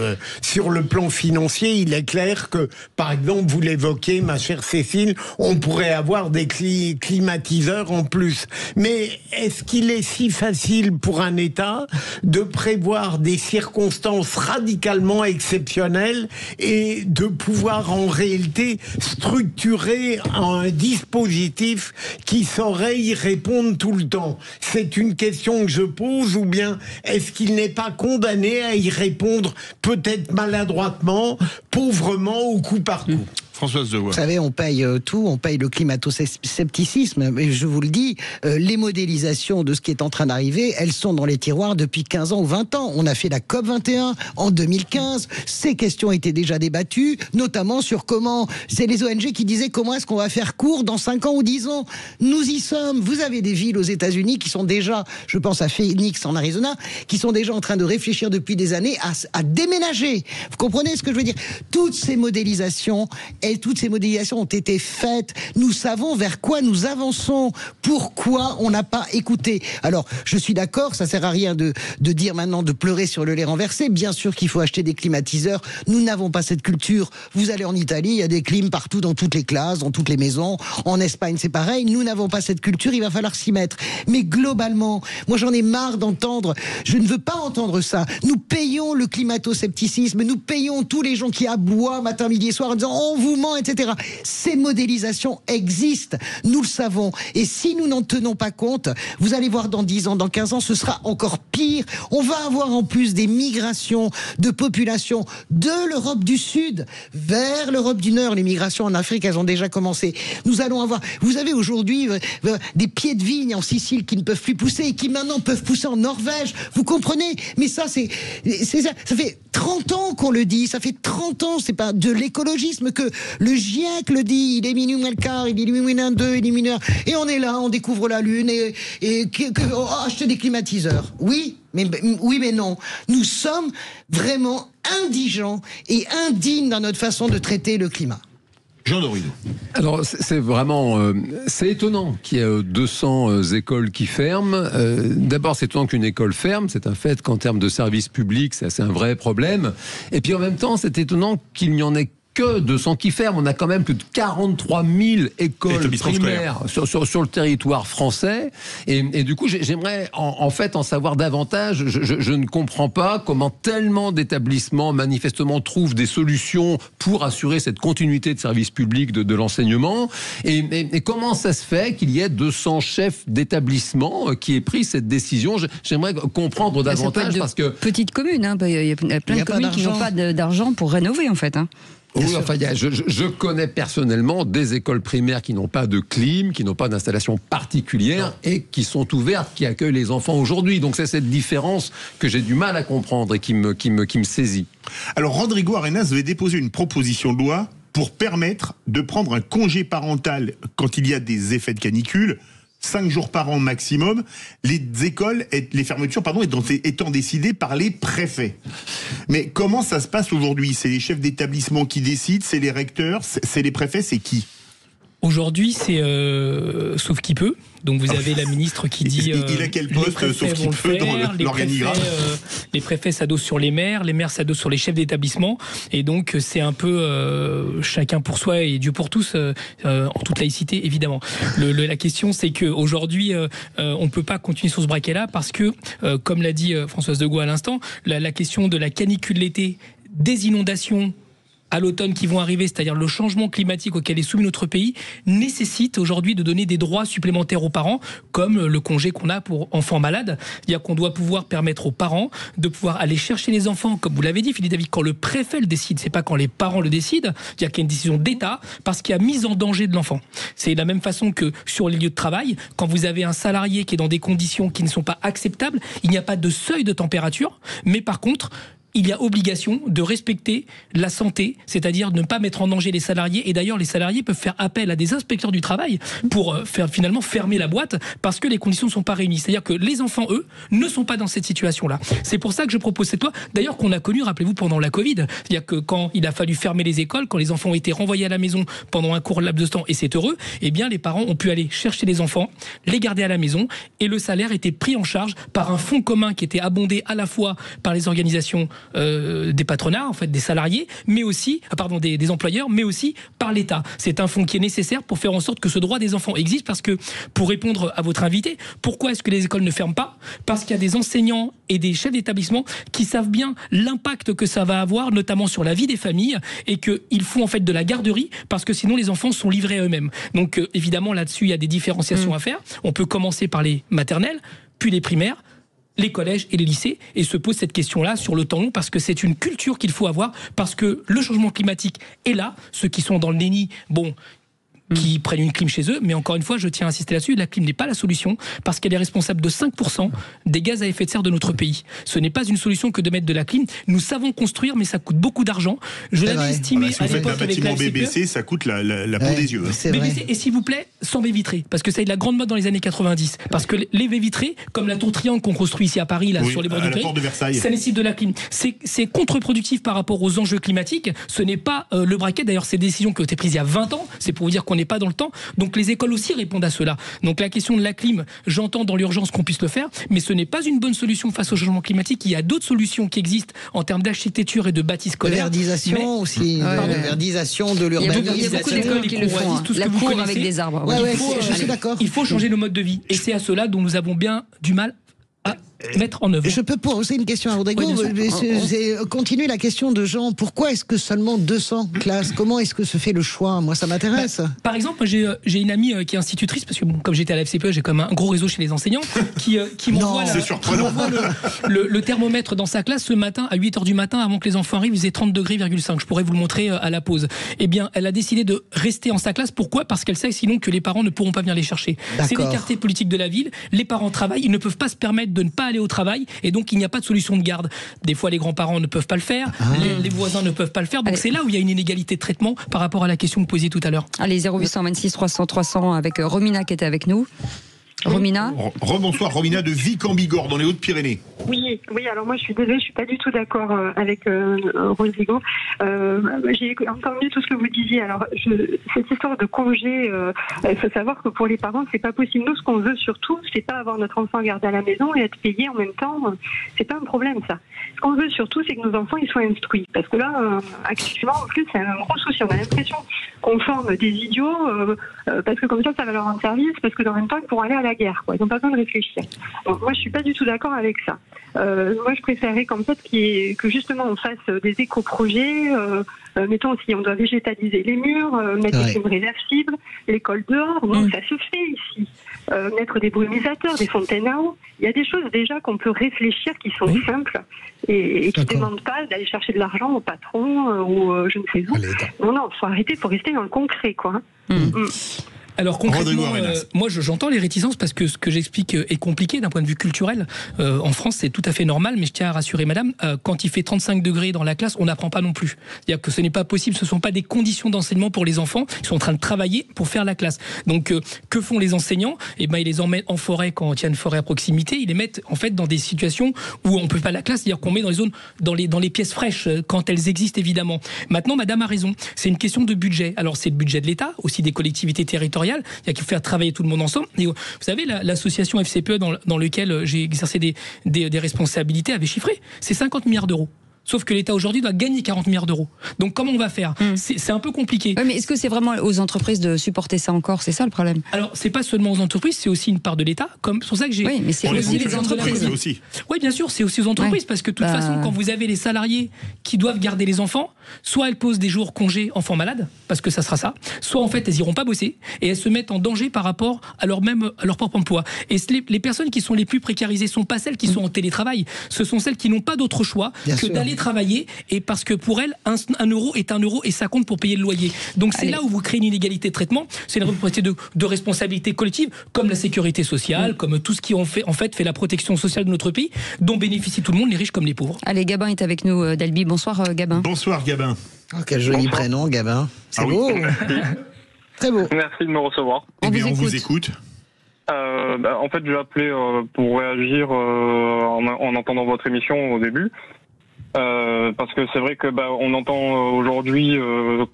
sur le plan financier, il est clair que, par exemple, vous l'évoquez, ma chère Cécile, on pourrait avoir des climatiseurs en plus. Mais est-ce qu'il est si facile pour un État de prévoir des circonstances radicalement exceptionnelles et de pouvoir en réalité structurer un dispositif qui saurait y répondre tout le temps? C'est une question que je pose, ou bien est-ce qu'il n'est pas condamné à y répondre peut-être maladroitement, pauvrement, au coup par coup? Françoise Devoix. Vous savez, on paye tout, on paye le climato-scepticisme, mais je vous le dis, les modélisations de ce qui est en train d'arriver, elles sont dans les tiroirs depuis 15 ans ou 20 ans. On a fait la COP21 en 2015, ces questions étaient déjà débattues, notamment sur comment, c'est les ONG qui disaient comment est-ce qu'on va faire court dans 5 ans ou 10 ans. Nous y sommes. Vous avez des villes aux États-Unis qui sont déjà, je pense à Phoenix en Arizona, qui sont déjà en train de réfléchir depuis des années à déménager. Vous comprenez ce que je veux dire? Toutes ces modélisations ont été faites. Nous savons vers quoi nous avançons. Pourquoi on n'a pas écouté? Alors, je suis d'accord, ça sert à rien de dire maintenant de pleurer sur le lait renversé. Bien sûr qu'il faut acheter des climatiseurs. Nous n'avons pas cette culture. Vous allez en Italie, il y a des clims partout dans toutes les classes, dans toutes les maisons. En Espagne, c'est pareil. Nous n'avons pas cette culture. Il va falloir s'y mettre. Mais globalement, moi j'en ai marre d'entendre. Je ne veux pas entendre ça. Nous payons le climato-scepticisme. Nous payons tous les gens qui aboient matin, midi et soir en disant on vous ment, etc. Ces modélisations existent, nous le savons. Et si nous n'en tenons pas compte, vous allez voir dans 10 ans, dans 15 ans, ce sera encore pire. On va avoir en plus des migrations de populations de l'Europe du Sud vers l'Europe du Nord. Les migrations en Afrique, elles ont déjà commencé. Nous allons avoir, vous avez aujourd'hui des pieds de vigne en Sicile qui ne peuvent plus pousser et qui maintenant peuvent pousser en Norvège. Vous comprenez? Mais ça, ça fait 30 ans qu'on le dit. Ça fait 30 ans, c'est pas de l'écologisme que le GIEC le dit, il est minuit moins le quart, il est minuit moins 2, il est minuit 1. Et on est là, on découvre la Lune acheter des climatiseurs. Oui, mais non. Nous sommes vraiment indigents et indignes dans notre façon de traiter le climat. Jean Dorido. Alors, c'est vraiment... c'est étonnant qu'il y ait 200 écoles qui ferment. D'abord, c'est étonnant qu'une école ferme. C'est un fait qu'en termes de services publics, c'est un vrai problème. Et puis, en même temps, c'est étonnant qu'il n'y en ait que 200 qui ferment. On a quand même plus de 43 000 écoles primaires sur le territoire français. Et du coup, j'aimerais en fait en savoir davantage. Je ne comprends pas comment tellement d'établissements manifestement trouvent des solutions pour assurer cette continuité de service public de l'enseignement. Et comment ça se fait qu'il y ait 200 chefs d'établissement qui aient pris cette décision? J'aimerais comprendre davantage parce que... Petite commune, hein, il y a plein de communes qui n'ont pas d'argent pour rénover en fait. Hein. Oui, enfin, je connais personnellement des écoles primaires qui n'ont pas de clim, qui n'ont pas d'installation particulière et qui sont ouvertes, qui accueillent les enfants aujourd'hui. Donc c'est cette différence que j'ai du mal à comprendre et qui me saisit. Alors Rodrigo Arenas avait déposé une proposition de loi pour permettre de prendre un congé parental quand il y a des effets de canicule, 5 jours par an maximum, les fermetures étant décidées par les préfets. Mais comment ça se passe aujourd'hui? C'est les chefs d'établissement qui décident, c'est les recteurs, c'est les préfets, c'est qui? Aujourd'hui, c'est sauf qui peut. Donc vous avez la ministre qui dit... il a quel poste, sauf qui peut, dans l'organigramme? Les préfets s'adossent sur les maires s'adossent sur les chefs d'établissement. Et donc c'est un peu chacun pour soi et Dieu pour tous, en toute laïcité, évidemment. La question, c'est qu'aujourd'hui, on ne peut pas continuer sur ce braquet-là parce que, comme l'a dit Françoise de Gaulle à l'instant, la question de la canicule l'été, des inondations à l'automne qui vont arriver, c'est-à-dire le changement climatique auquel est soumis notre pays, nécessite aujourd'hui de donner des droits supplémentaires aux parents, comme le congé qu'on a pour enfants malades. C'est-à-dire qu'on doit pouvoir permettre aux parents de pouvoir aller chercher les enfants, comme vous l'avez dit, Philippe David, quand le préfet le décide, c'est pas quand les parents le décident, c'est-à-dire qu'il y a une décision d'État, parce qu'il y a mise en danger de l'enfant. C'est de la même façon que sur les lieux de travail, quand vous avez un salarié qui est dans des conditions qui ne sont pas acceptables, il n'y a pas de seuil de température, mais par contre, il y a obligation de respecter la santé, c'est-à-dire de ne pas mettre en danger les salariés. Et d'ailleurs, les salariés peuvent faire appel à des inspecteurs du travail pour finalement fermer la boîte parce que les conditions ne sont pas réunies. C'est-à-dire que les enfants, eux, ne sont pas dans cette situation-là. C'est pour ça que je propose cette loi, d'ailleurs qu'on a connue, rappelez-vous, pendant la Covid. C'est-à-dire que quand il a fallu fermer les écoles, quand les enfants ont été renvoyés à la maison pendant un court laps de temps, et c'est heureux, eh bien les parents ont pu aller chercher les enfants, les garder à la maison, et le salaire était pris en charge par un fonds commun qui était abondé à la fois par les organisations des patronats, en fait, des salariés, mais aussi, des employeurs, mais aussi par l'État. C'est un fonds qui est nécessaire pour faire en sorte que ce droit des enfants existe, parce que, pour répondre à votre invité, pourquoi est-ce que les écoles ne ferment pas? Parce qu'il y a des enseignants et des chefs d'établissement qui savent bien l'impact que ça va avoir, notamment sur la vie des familles, et qu'il faut en fait de la garderie, parce que sinon les enfants sont livrés à eux-mêmes. Donc évidemment, là-dessus, il y a des différenciations à faire. On peut commencer par les maternelles, puis les primaires, les collèges et les lycées, et se pose cette question-là sur le temps long, parce que c'est une culture qu'il faut avoir, parce que le changement climatique est là. Ceux qui sont dans le déni, qui prennent une clim chez eux, mais encore une fois, je tiens à insister là-dessus, la clim n'est pas la solution, parce qu'elle est responsable de 5% des gaz à effet de serre de notre pays. Ce n'est pas une solution que de mettre de la clim. Nous savons construire, mais ça coûte beaucoup d'argent. Je l'avais estimé à l'époque avec la BBC, ça coûte la peau des yeux. BBC, et s'il vous plaît, sans baies vitrées, parce que ça a eu de la grande mode dans les années 90. Parce que les baies vitrées, comme la tour Triangle qu'on construit ici à Paris, là, sur les bords du Versailles, ça nécessite de la clim. C'est contre-productif par rapport aux enjeux climatiques. Ce n'est pas le braquet. D'ailleurs, ces décisions qui ont été prises il y a 20 ans, c'est pour vous dire qu'on n'est pas dans le temps. Donc les écoles aussi répondent à cela. Donc la question de la clim, j'entends dans l'urgence qu'on puisse le faire, mais ce n'est pas une bonne solution face au changement climatique. Il y a d'autres solutions qui existent en termes d'architecture et de bâtis scolaires. Verdisation aussi, verdisation de l'urbanisme. Il y a beaucoup d'écoles qui le font. La cour avec des arbres. Je suis d'accord. Il faut changer nos modes de vie. Et c'est à cela dont nous avons bien du mal à mettre en œuvre. Je peux poser une question à Rodrigo. Continue la question de Jean. Pourquoi est-ce que seulement 200 classes? Comment est-ce que se fait le choix? Moi, ça m'intéresse. Par exemple, j'ai une amie qui est institutrice, parce que comme j'étais à la FCPE, j'ai quand même un gros réseau chez les enseignants, qui m'envoie le thermomètre dans sa classe ce matin, à 8h du matin, avant que les enfants arrivent, il faisait 30,5 degrés. Je pourrais vous le montrer à la pause. Eh bien, elle a décidé de rester en sa classe. Pourquoi? Parce qu'elle sait sinon que les parents ne pourront pas venir les chercher. C'est l'écarté politique de la ville. Les parents travaillent, ils ne peuvent pas se permettre de ne pas aller au travail, et donc il n'y a pas de solution de garde. Des fois, les grands-parents ne peuvent pas le faire, les voisins ne peuvent pas le faire, donc c'est là où il y a une inégalité de traitement par rapport à la question que vous posiez tout à l'heure. Allez, 0826 300 300 avec Romina qui était avec nous. Romina. Rebonsoir, Romina de Vic en Bigorre, dans les Hautes-Pyrénées. Oui, alors moi je suis désolée, je suis pas du tout d'accord avec Rodrigo. J'ai entendu tout ce que vous disiez. Alors cette histoire de congé, il faut savoir que pour les parents c'est pas possible. Nous, ce qu'on veut surtout, c'est pas avoir notre enfant gardé à la maison et être payé en même temps. C'est pas un problème ça. Ce qu'on veut surtout, c'est que nos enfants ils soient instruits. Parce que là, actuellement, en plus, c'est un gros souci. On a l'impression qu'on forme des idiots parce que comme ça va leur rendre service. Parce que dans le même temps, ils pourront aller à la guerre. Ils n'ont pas besoin de réfléchir. Donc, moi, je suis pas du tout d'accord avec ça. Moi, je préférerais qu'en fait, que justement, on fasse des éco-projets. Mettons, si on doit végétaliser les murs, mettre des fumes réversibles, l'école dehors. Donc, ça se fait ici. Mettre des brumisateurs, des fontaines à eau. Il y a des choses déjà qu'on peut réfléchir qui sont simples et qui ne demandent pas d'aller chercher de l'argent au patron ou je ne sais où. Non, faut arrêter, faut rester dans le concret, quoi. Alors concrètement, moi j'entends les réticences parce que ce que j'explique est compliqué d'un point de vue culturel. En France, c'est tout à fait normal, mais je tiens à rassurer madame, quand il fait 35 degrés dans la classe, on n'apprend pas non plus. C'est-à-dire que ce n'est pas possible, ce ne sont pas des conditions d'enseignement pour les enfants, ils sont en train de travailler pour faire la classe. Donc que font les enseignants ? Eh ben, ils les emmènent en forêt quand il y a une forêt à proximité, ils les mettent en fait dans des situations où on ne peut pas la classe, c'est-à-dire qu'on met dans les zones, dans les pièces fraîches, quand elles existent évidemment. Maintenant, madame a raison, c'est une question de budget. Alors c'est le budget de l'État, aussi des collectivités territoriales. Il y a qu'il faut faire travailler tout le monde ensemble. Et vous savez, l'association FCPE dans laquelle j'ai exercé des responsabilités avait chiffré, c'est 50 milliards d'euros. Sauf que l'État aujourd'hui doit gagner 40 milliards d'euros. Donc comment on va faire ? C'est un peu compliqué. Oui, mais est-ce que c'est vraiment aux entreprises de supporter ça encore ? C'est ça le problème ? Alors c'est pas seulement aux entreprises, c'est aussi une part de l'État. C'est pour ça que j'ai. Oui, mais c'est aussi les entreprises. Oui, bien sûr, c'est aussi aux entreprises parce que de toute façon, quand vous avez les salariés qui doivent garder les enfants, soit elles posent des jours congés enfants malades, parce que ça sera ça, soit en fait elles iront pas bosser et elles se mettent en danger par rapport à leur propre emploi. Et les personnes qui sont les plus précarisées sont pas celles qui sont en télétravail, ce sont celles qui n'ont pas d'autre choix que d'aller travailler, et parce que pour elles, un euro est un euro et ça compte pour payer le loyer. Donc c'est là où vous créez une inégalité de traitement, c'est une responsabilité de responsabilité collective, comme la sécurité sociale, comme tout ce qui fait la protection sociale de notre pays, dont bénéficient tout le monde, les riches comme les pauvres. Allez, Gabin est avec nous d'Albi. Bonsoir Gabin. Bonsoir Gabin. Oh, quel joli prénom, Gabin. C'est beau. Très beau. Merci de me recevoir. On vous écoute. En fait, j'ai appelé pour réagir en entendant votre émission au début. Parce que c'est vrai que on entend aujourd'hui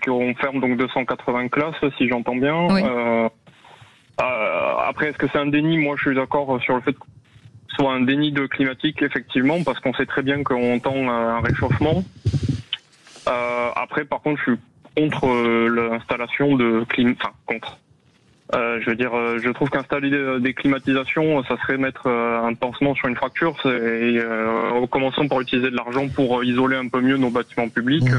qu'on ferme donc 280 classes, si j'entends bien. Oui. Après, est-ce que c'est un déni ? Moi, je suis d'accord sur le fait que ce soit un déni de climatique, effectivement, parce qu'on sait très bien qu'on tend à un réchauffement. Après, par contre, je suis contre l'installation de contre. Je trouve qu'installer des climatisations, ça serait mettre un pansement sur une fracture. Commençons par utiliser de l'argent pour isoler un peu mieux nos bâtiments publics.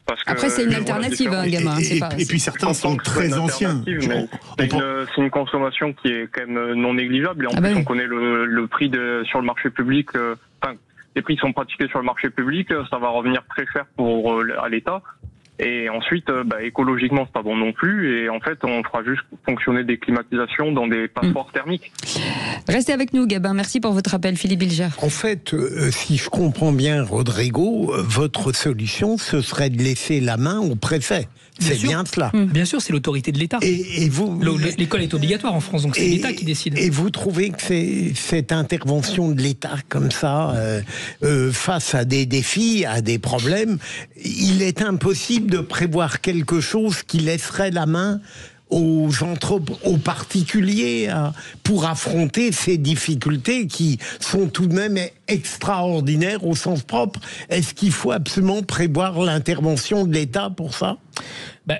Parce que, après, c'est une alternative, gamin. Et puis certains sont très anciens. C'est une consommation qui est quand même non négligeable. Et en plus, on connaît le prix sur le marché public. Les prix qui sont pratiqués sur le marché public, ça va revenir très cher à l'État. Et ensuite, écologiquement, c'est pas bon non plus. Et en fait, on fera juste fonctionner des climatisations dans des passoires thermiques. Restez avec nous, Gabin. Merci pour votre appel, Philippe Bilger. En fait, si je comprends bien, Rodrigo, votre solution, ce serait de laisser la main au préfet. C'est bien cela. Bien sûr, c'est l'autorité de l'État. Et vous, l'école est obligatoire en France, donc c'est l'État qui décide. Et vous trouvez que cette intervention de l'État comme ça, face à des défis, à des problèmes, il est impossible de prévoir quelque chose qui laisserait la main aux particuliers pour affronter ces difficultés qui sont tout de même extraordinaires au sens propre. Est-ce qu'il faut absolument prévoir l'intervention de l'État pour ça ?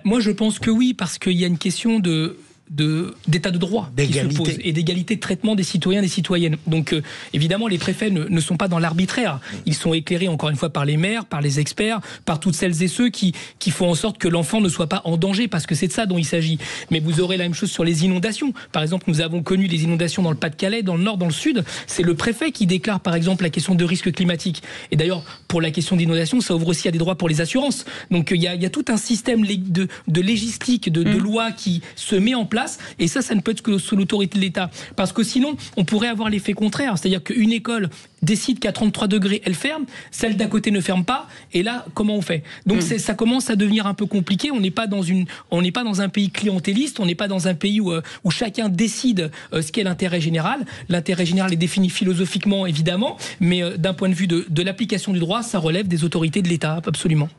Moi, je pense que oui, parce qu'il y a une question d'état de droit qui se pose et d'égalité de traitement des citoyens et des citoyennes. Donc évidemment les préfets ne sont pas dans l'arbitraire, ils sont éclairés encore une fois par les maires, par les experts, par toutes celles et ceux qui font en sorte que l'enfant ne soit pas en danger, parce que c'est de ça dont il s'agit. Mais vous aurez la même chose sur les inondations. Par exemple, nous avons connu des inondations dans le Pas-de-Calais, dans le Nord, dans le Sud. C'est le préfet qui déclare par exemple la question de risque climatique. Et d'ailleurs pour la question d'inondation, ça ouvre aussi à des droits pour les assurances. Donc il y a tout un système de légistique, de loi qui se met en place place. Et ça ne peut être que sous l'autorité de l'État. Parce que sinon, on pourrait avoir l'effet contraire. C'est-à-dire qu'une école décide qu'à 33 degrés, elle ferme, celle d'à côté ne ferme pas, et là, comment on fait? Donc ça commence à devenir un peu compliqué. On n'est pas dans un pays clientéliste, on n'est pas dans un pays où chacun décide ce qu'est l'intérêt général. L'intérêt général est défini philosophiquement, évidemment, mais d'un point de vue de l'application du droit, ça relève des autorités de l'État, absolument.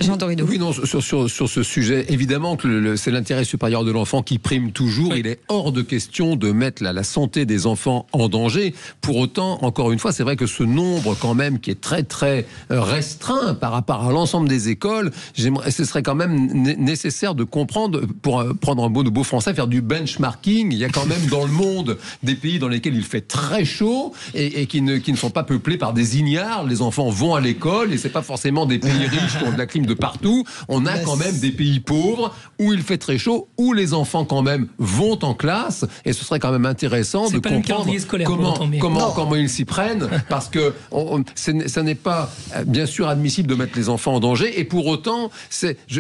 Jean Dorido. Oui, non, sur ce sujet, évidemment que c'est l'intérêt supérieur de l'enfant qui prime toujours. Oui. Il est hors de question de mettre la santé des enfants en danger. Pour autant, encore une fois, c'est vrai que ce nombre quand même qui est très très restreint par rapport à l'ensemble des écoles, ce serait quand même nécessaire de comprendre, pour prendre un mot de beau français, faire du benchmarking. Il y a quand même dans le monde des pays dans lesquels il fait très chaud et qui ne sont pas peuplés par des ignares. Les enfants vont à l'école et c'est pas forcément des pays riches qui ont de la clim de partout. On a quand même des pays pauvres où il fait très chaud, où les enfants quand même vont en classe, et ce serait quand même intéressant de comprendre comment ils s'y prennent, parce que ça n'est pas bien sûr admissible de mettre les enfants en danger, et pour autant, je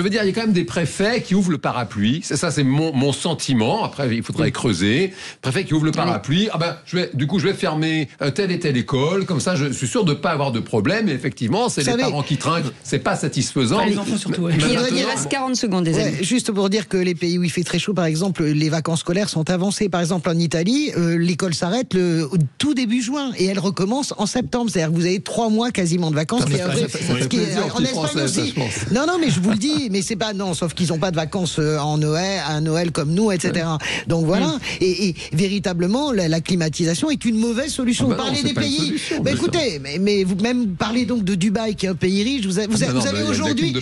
veux dire, il y a quand même des préfets qui ouvrent le parapluie, ça c'est mon sentiment, après il faudrait creuser, préfet qui ouvre le parapluie, je vais fermer telle et telle école, comme ça je suis sûr de ne pas avoir de problème, et effectivement, c'est les parents qui trinquent, c'est pas satisfaisant. Les enfants surtout. Il reste 40 secondes, des amis. Juste pour dire que les pays où il fait très chaud, par exemple, les vacances scolaires sont avancées. Par exemple, en Italie, l'école s'arrête le tout début juin et elle recommence en septembre. C'est-à-dire que vous avez 3 mois quasiment de vacances. En Espagne aussi. Non, mais je vous le dis, mais c'est pas sauf qu'ils n'ont pas de vacances à Noël comme nous, etc. Donc voilà. Et véritablement, la climatisation est une mauvaise solution. Vous parlez des pays. Écoutez, mais vous même parlez donc de Dubaï, qui est un pays riche. Vous avez aujourd'hui.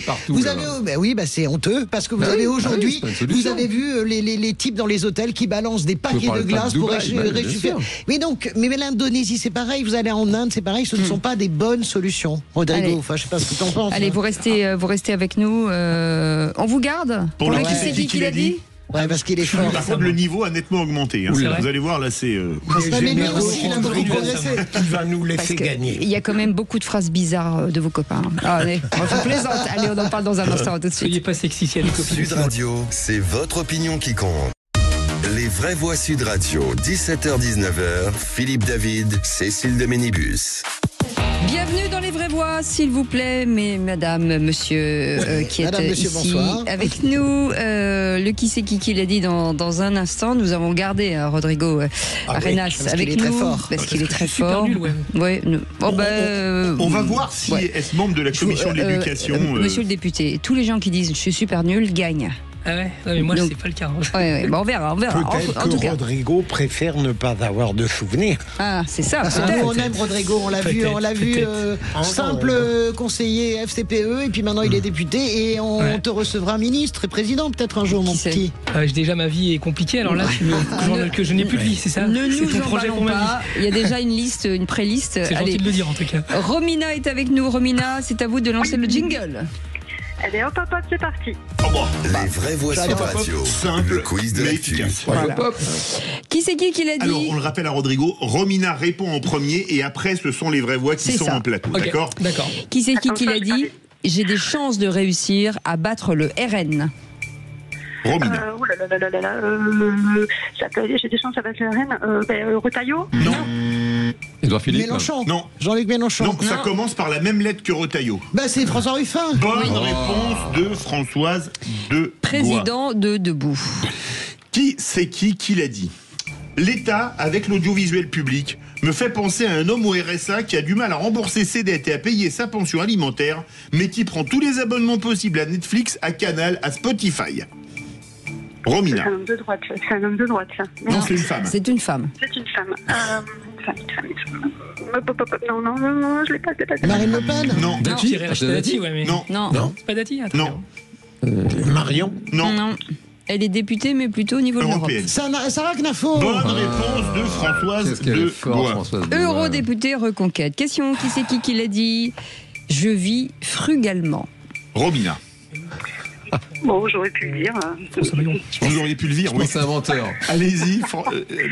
C'est honteux parce que vous avez aujourd'hui. Vous avez vu les types dans les hôtels qui balancent des paquets de glace pour réchauffer. Mais l'Indonésie, c'est pareil. Vous allez en Inde, c'est pareil. Ce ne sont pas des bonnes solutions. Rodrigo, je sais pas ce que tu en penses. Allez, vous restez avec nous. On vous garde pour le qui c'est qui l'a dit. Ouais, parce qu'il est fort. Par contre, le niveau a nettement augmenté. Vous allez voir, là, c'est. Qui va nous laisser gagner. Il y a quand même beaucoup de phrases bizarres de vos copains. Allez, on plaisante. Allez, on en parle dans un instant. Tout de suite. Soyez pas sexy, si elle est copine. Sud Radio, c'est votre opinion qui compte. Les vraies voix Sud Radio, 17h-19h, Philippe David, Cécile de Ménibus. Bienvenue dans les vraies voix, s'il vous plaît, madame, monsieur, qui est ici bonsoir. avec nous. Le qui c'est qui l'a dit dans un instant. Nous avons gardé Rodrigo Arenas avec nous. Parce qu'il est très fort. On va voir si est-ce membre de la commission de l'éducation. Monsieur le député, tous les gens qui disent je suis super nul gagnent. Ah ouais, non, mais moi c'est pas le cas. On verra. Peut-être en tout cas. Rodrigo préfère ne pas avoir de souvenirs. Ah, c'est ça. Nous, on aime Rodrigo, on l'a vu simple conseiller FCPE, et puis maintenant il est député, et on te recevra ministre et président peut-être un jour, mon petit. Déjà ma vie est compliquée, alors là que je n'ai plus de vie, c'est ça? Ne nous en parlons pas. Il y a déjà une pré-liste. C'est gentil de le dire en tout cas. Romina est avec nous. Romina, c'est à vous de lancer le jingle. Allez, hop, c'est parti. Les vraies voix Sud Radio. Simple, le quiz de l'actu. Voilà. Qui c'est qui l'a dit? Alors, on le rappelle à Rodrigo, Romina répond en premier et après, ce sont les vraies voix qui sont en plateau. Okay. D'accord. Qui c'est qui l'a dit? J'ai des chances de réussir à battre le RN. Romina. J'ai des chances à battre le RN. Retailleau? Non. Édouard Philippe? Mélenchon. Non. Jean-Luc Mélenchon. Non, ça commence par la même lettre que Retailleau. C'est François Ruffin. Bonne réponse de Françoise Debout. Président de Debout. Qui c'est qui l'a dit? L'État, avec l'audiovisuel public, me fait penser à un homme au RSA qui a du mal à rembourser ses dettes et à payer sa pension alimentaire, mais qui prend tous les abonnements possibles à Netflix, à Canal, à Spotify. Romina. C'est un homme de droite, ça. Non, c'est une femme. C'est une femme. Non, je l'ai pas. Marine Le Pen? Non. Dati, mais... Non. C'est pas Dati? Non. Marion? Non. Elle est députée, mais plutôt au niveau de l'Europe. Sarah Knafo. Bonne réponse de Françoise Debout. Eurodéputée Reconquête. Question, qui c'est qui l'a dit? Je vis frugalement. Romina. Bon, j'aurais pu le dire. Vous auriez pu le dire, oui. C'est inventeur. Allez-y,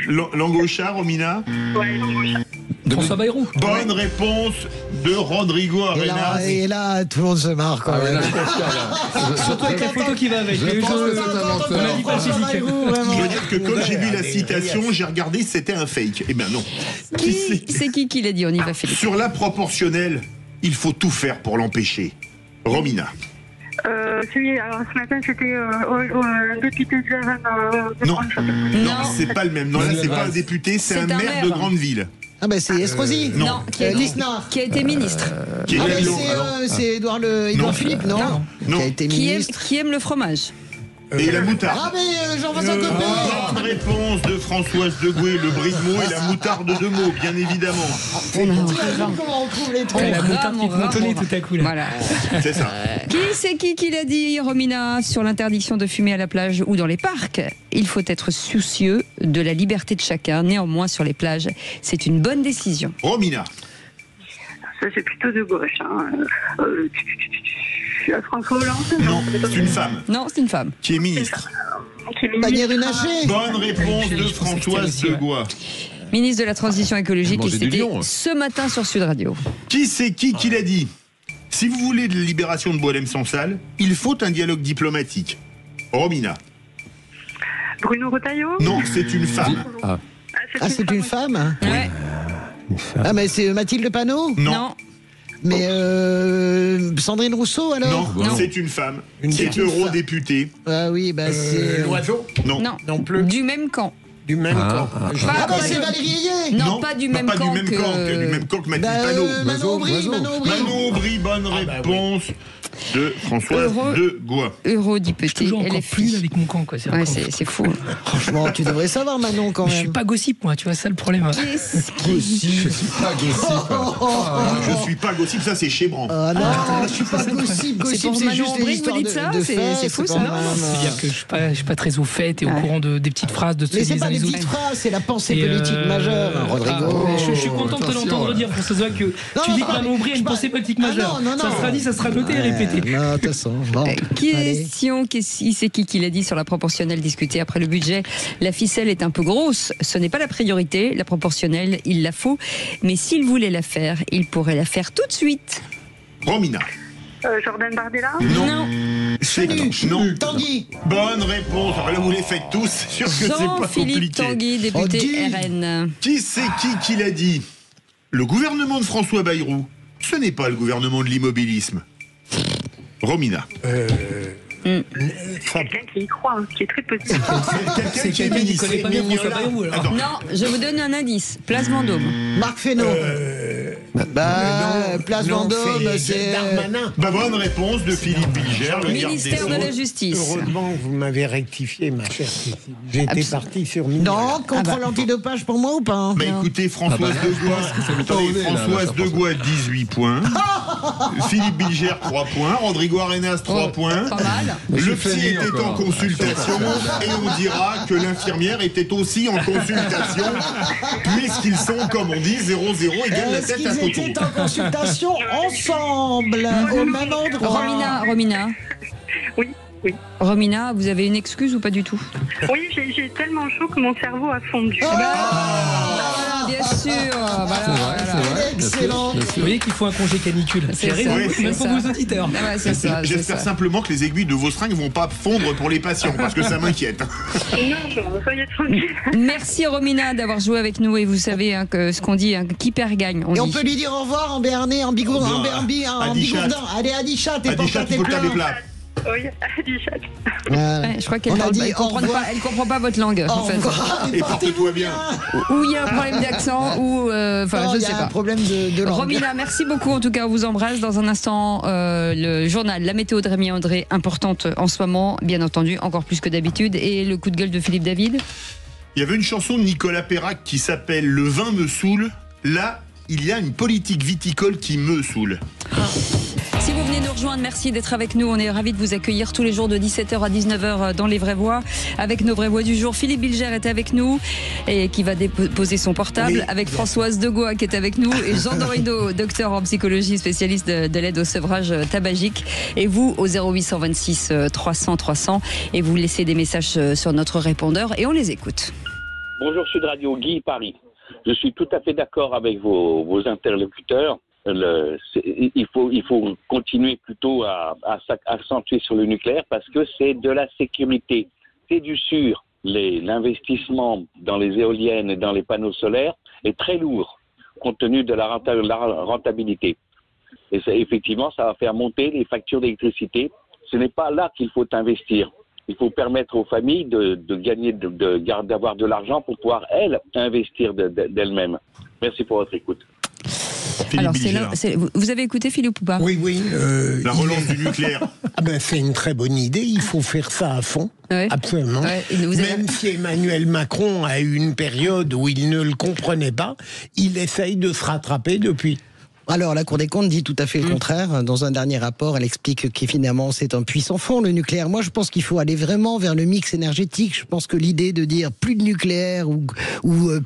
Langauchard, Romina. Ouais, Langauchard. François Bayrou. Bonne réponse de Rodrigo Arenas. Et là, tout le monde se marre quand même. Surtout avec la photo qui va avec. Je veux dire que comme j'ai vu la citation, j'ai regardé, c'était un fake. Eh bien non. C'est qui l'a dit? On y va, Philippe. Sur la proportionnelle, il faut tout faire pour l'empêcher. Romina. Alors ce matin c'était un député de la Non, c'est pas le même. Non, là c'est pas un député, c'est un maire de grande ville. Ah ben c'est Estrosi. Non, qui a été ministre. C'est Édouard Philippe, non. Qui a été ministre. Qui aime le fromage. Et la moutarde. Ah mais Jean-Vincent Copé. Bonne réponse de Françoise Degaut, le brie de mots et la moutarde de mots, bien évidemment. Comment on trouve les trucs? La moutarde qui te montonnait tout à coup là. Voilà. C'est ça. C'est qui l'a dit, Romina, sur l'interdiction de fumer à la plage ou dans les parcs? Il faut être soucieux de la liberté de chacun. Néanmoins, sur les plages, c'est une bonne décision. Romina. Ça c'est plutôt de gauche. François Hollande? Non, c'est une femme. Non, c'est une femme. Qui est ministre. Pannier-Runacher. Bonne réponse de Françoise Degaut. Ministre de la Transition écologique, et c'était ce matin sur Sud Radio. Qui c'est qui l'a dit? Si vous voulez de la libération de Boualem-Sansal, il faut un dialogue diplomatique. Romina. Bruno Retailleau? Non, c'est une femme. C'est une femme? Ouais. Ah mais c'est Mathilde Panot? Non. Mais Sandrine Rousseau alors? Non, c'est une femme qui est eurodéputée. Ah oui, c'est... L'oiseau? Non plus. Du même camp. Du même camp. C'est Valérie Ayé. Non, pas du même camp que... Du même camp que Mathilde Panot. Manon Aubry, bonne réponse de Françoise Degaut. Eurodéputée. Toujours encore plus avec mon camp, quoi. C'est fou. Franchement, tu devrais savoir, Manon, quand même. Je suis pas gossip, moi, tu vois, ça le problème. Je suis pas gossip. Je suis pas gossip, ça c'est Chébran. Ah non, je suis pas gossip. Gossip, c'est juste des histoires de faits. C'est fou, ça. C'est-à-dire que je suis pas très au fait et au courant des petites phrases de mais c'est pas des petites phrases, c'est la pensée politique majeure, Rodrigo. Je suis content de te l'entendre dire, pour ce soit que tu dis que Manon Aubry a une pensée politique majeure. Ça sera dit, ça sera noté et répété. Non, de toute façon. Question, c'est qui l'a dit sur la proportionnelle discutée après le budget? La ficelle est un peu grosse, ce n'est pas la priorité, la proportionnelle, il la faut, mais s'il voulait la faire, il pourrait la faire tout de suite. Romina. Jordan Bardella? Non. Non. Tanguy. Bonne réponse. Là, vous les faites tous. Sûr que c'est pas Jean-Philippe compliqué. Tanguy, député RN. Qui c'est qui l'a dit? Le gouvernement de François Bayrou, ce n'est pas le gouvernement de l'immobilisme. Romina. Quelqu'un qui y croit, qui est très positif. Quelqu'un qui est ministre. Qui connaît pas bien François Bayrou, alors. Non, je vous donne un indice. Place Vendôme. Marc Fesneau. Place Vendôme, c'est... Darmanin. Bonne réponse de Philippe Bilger, le garde des Ministère de la Justice. Heureusement que vous m'avez rectifié, ma chère Cécile. J'étais parti sur Mignola. Non, contrôle antidopage pour moi ou pas? Écoutez, Françoise Degaut, 18 points. Philippe Bilger, 3 points. Rodrigo Arenas, 3 points. Pas mal. Le psy était en consultation et on dira que l'infirmière était aussi en consultation puisqu'ils sont, comme on dit, 0-0 égale la tête à Ils Toto. étaient en consultation ensemble, au même endroit. Romina. Oui. Romina, vous avez une excuse ou pas du tout? Oui, j'ai tellement chaud que mon cerveau a fondu. Bien sûr. Excellent. Vous voyez qu'il faut un congé canicule. C'est J'ai raison, ça, même c'est pour ça. vos auditeurs. J'espère simplement que les aiguilles de vos seringues vont pas fondre pour les patients parce que ça m'inquiète. Non, soyez tranquille. Merci Romina d'avoir joué avec nous et vous savez que ce qu'on dit, qui perd gagne. Et on peut lui dire au revoir en béarnais, en bigourdin, en bigourdin. Allez, Adichat, t'es pas Adichat, il faut taper plat. Oui, Adichat. Ouais, je crois qu'elle comprend pas votre langue. En fait. Et portez-toi bien. Ou il y a un problème d'accent, ou je sais pas. Un problème de langue. Romina, merci beaucoup. En tout cas, on vous embrasse. Dans un instant, le journal, la météo de Rémi André, importante en ce moment, bien entendu, encore plus que d'habitude, et le coup de gueule de Philippe David. Il y avait une chanson de Nicolas Perrac qui s'appelle Le vin me saoule. Là, il y a une politique viticole qui me saoule. Si vous venez nous rejoindre, merci d'être avec nous. On est ravis de vous accueillir tous les jours de 17h à 19h dans Les Vraies Voix. Avec nos Vraies Voix du jour, Philippe Bilger est avec nous et qui va déposer son portable. Oui. Avec Françoise Degaut qui est avec nous et Jean Dorido, docteur en psychologie, spécialiste de l'aide au sevrage tabagique. Et vous, au 0826 300 300. Et vous laissez des messages sur notre répondeur et on les écoute. Bonjour Sud Radio, Guy, Paris. je suis tout à fait d'accord avec vos interlocuteurs. Il faut continuer plutôt à accentuer sur le nucléaire parce que c'est de la sécurité. C'est du sûr. L'investissement dans les éoliennes et dans les panneaux solaires est très lourd compte tenu de la rentabilité. Et effectivement, ça va faire monter les factures d'électricité. Ce n'est pas là qu'il faut investir. Il faut permettre aux familles de gagner, d'avoir de l'argent pour pouvoir, elles, investir d'elles-mêmes. Merci pour votre écoute. Alors, vous avez écouté Philippe ou pas? Oui. La relance du nucléaire. C'est une très bonne idée. Il faut faire ça à fond. Ouais. Absolument. Ouais, même si Emmanuel Macron a eu une période où il ne le comprenait pas, il essaye de se rattraper depuis. Alors, la Cour des comptes dit tout à fait le contraire. Dans un dernier rapport, elle explique qu'évidemment, c'est un puits sans fond, le nucléaire. Moi, je pense qu'il faut aller vraiment vers le mix énergétique. Je pense que l'idée de dire plus de nucléaire ou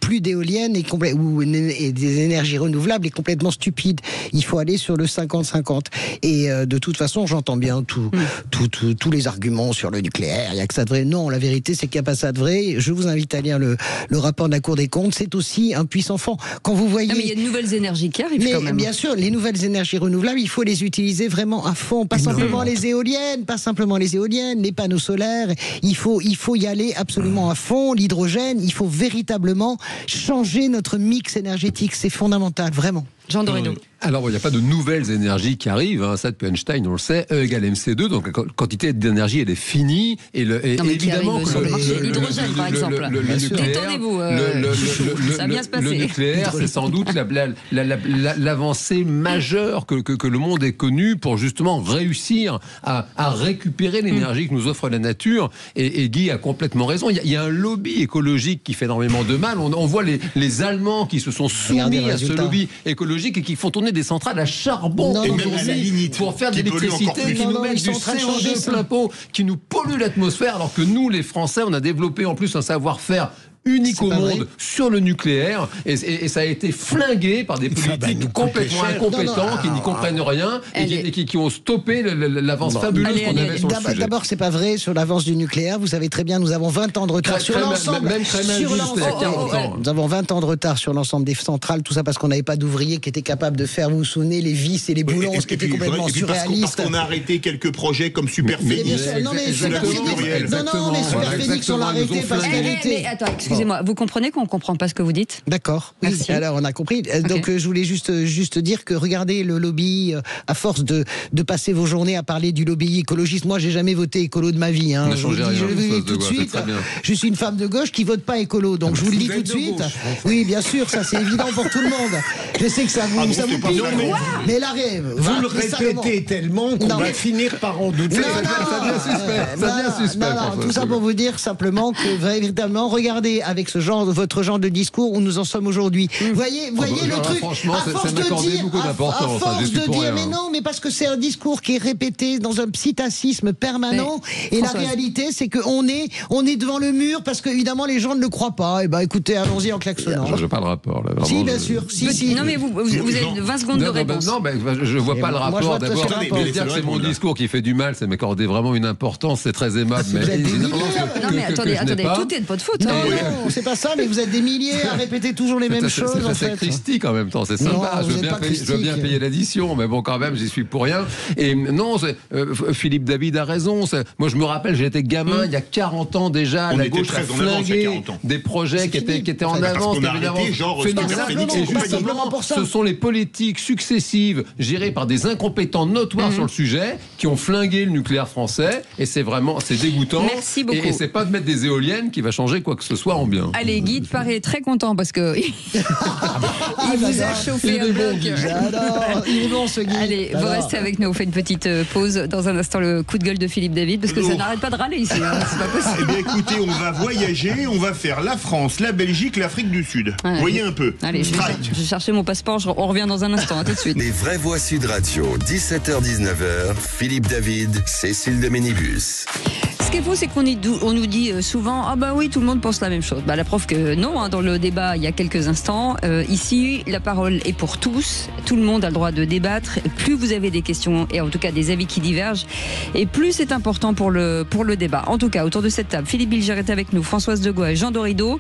plus d'éoliennes et des énergies renouvelables est complètement stupide. Il faut aller sur le 50-50. Et de toute façon, j'entends bien tous les arguments sur le nucléaire. Il n'y a que ça de vrai. Non, la vérité, c'est qu'il n'y a pas ça de vrai. Je vous invite à lire le rapport de la Cour des comptes. C'est aussi un puits sans fond. Quand vous voyez... Non, mais il y a de nouvelles énergies qui arrivent quand même. Bien sûr, les nouvelles énergies renouvelables, il faut les utiliser vraiment à fond, pas simplement les éoliennes, les panneaux solaires. Il faut y aller absolument à fond. L'hydrogène, il faut véritablement changer notre mix énergétique. C'est fondamental, vraiment. Jean Dorino. Alors, il n'y a pas de nouvelles énergies qui arrivent. Hein. Ça, depuis Einstein, on le sait. E égale MC2. Donc, la quantité d'énergie, elle est finie. Et évidemment que l'hydrogène, par exemple. Détendez-vous. Ça va bien se passer. Le nucléaire, c'est sans doute l'avancée majeure que le monde ait connue pour justement réussir à récupérer l'énergie que nous offre la nature. Et Guy a complètement raison. Il y a un lobby écologique qui fait énormément de mal. On voit les Allemands qui se sont soumis à ce lobby écologique et qui font tourner des centrales à charbon pour faire de l'électricité, qui nous mettent du CO2 plein pot, qui nous polluent l'atmosphère, alors que nous, les Français, on a développé en plus un savoir-faire unique au monde sur le nucléaire et ça a été flingué par des politiques complètement incompétents qui n'y comprennent rien et qui ont stoppé l'avance fabuleuse qu'on avait sur le sujet. D'abord, c'est pas vrai sur l'avance du nucléaire. Vous savez très bien, nous avons 20 ans de retard sur l'ensemble. Nous avons 20 ans de retard sur l'ensemble des centrales, tout ça parce qu'on n'avait pas d'ouvriers qui étaient capables de faire, vous vous souvenez, les vis et les boulons, ce qui était complètement surréaliste. Parce qu'on a arrêté quelques projets comme Superphénix. Non, mais Superphénix, on l'a arrêté parce qu'elle était... Attends, excusez-moi, vous comprenez qu'on ne comprend pas ce que vous dites? D'accord. Oui, alors on a compris. Donc je voulais juste dire que regardez le lobby, à force de passer vos journées à parler du lobby écologiste. Moi, j'ai jamais voté écolo de ma vie. Hein. Je vous le dis tout de suite. Je suis une femme de gauche qui vote pas écolo. Donc je vous le dis tout de suite. Oui, bien sûr, ça c'est évident pour tout le monde. Je sais que ça vous pille. Mais là, vous le répétez tellement qu'on va finir par en douter. Ça devient suspect. Tout ça pour vous dire simplement que véritablement, regardez avec votre genre de discours où nous en sommes aujourd'hui. Voyez le truc. Franchement, ça m'accordait beaucoup d'importance. À force de dire, mais non, mais parce que c'est un discours qui est répété dans un psittacisme permanent. Et la réalité, c'est qu'on est devant le mur parce que évidemment les gens ne le croient pas. Et ben, écoutez, allons-y en klaxonnant. Je veux pas le rapport là. Si, bien sûr. Si. Non, mais vous avez 20 secondes de réponse. Non, je vois pas le rapport. D'abord, dire que c'est mon discours qui fait du mal, ça m'accordait vraiment une importance. C'est très aimable. Non, mais attendez, tout est de votre faute. Non, c'est pas ça, mais vous êtes des milliers à répéter toujours les mêmes choses. C'est christique en même temps, c'est sympa. Je veux bien payer l'addition, mais bon, quand même, j'y suis pour rien. Et non, Philippe David a raison. Moi, je me rappelle, j'étais gamin il y a 40 ans déjà. La gauche a flingué des projets qui étaient en avance. Et justement, ce sont les politiques successives gérées par des incompétents notoires sur le sujet qui ont flingué le nucléaire français. Et c'est dégoûtant. Merci beaucoup. Et c'est pas de mettre des éoliennes qui va changer quoi que ce soit en bien. Allez, Guy paraît très content parce que il vous a chauffé un bloc. Il est bon ce Guy. Allez, vous restez avec nous. On fait une petite pause. Dans un instant, le coup de gueule de Philippe David parce que ça n'arrête pas de râler ici. Hein. C'est pas possible. Eh bien, écoutez, on va voyager. On va faire la France, la Belgique, l'Afrique du Sud. Vous voyez un peu. Allez, je vais chercher mon passeport. On revient dans un instant. À tout de suite. Les vraies voix Sud Radio, 17h-19h. Philippe David, Cécile de Ménibus. Ce qui est faux, c'est qu'on nous dit souvent ah bah oui, tout le monde pense la même chose. Bah, la preuve que non, hein, dans le débat il y a quelques instants, ici la parole est pour tous, tout le monde a le droit de débattre. Plus vous avez des questions et en tout cas des avis qui divergent, et plus c'est important pour le débat. En tout cas, autour de cette table, Philippe Bilger est avec nous, Françoise Degois et Jean Dorido.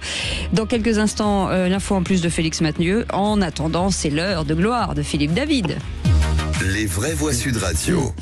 Dans quelques instants, l'info en plus de Félix Mathieu. En attendant, c'est l'heure de gloire de Philippe David. Les vraies voix Sud Radio.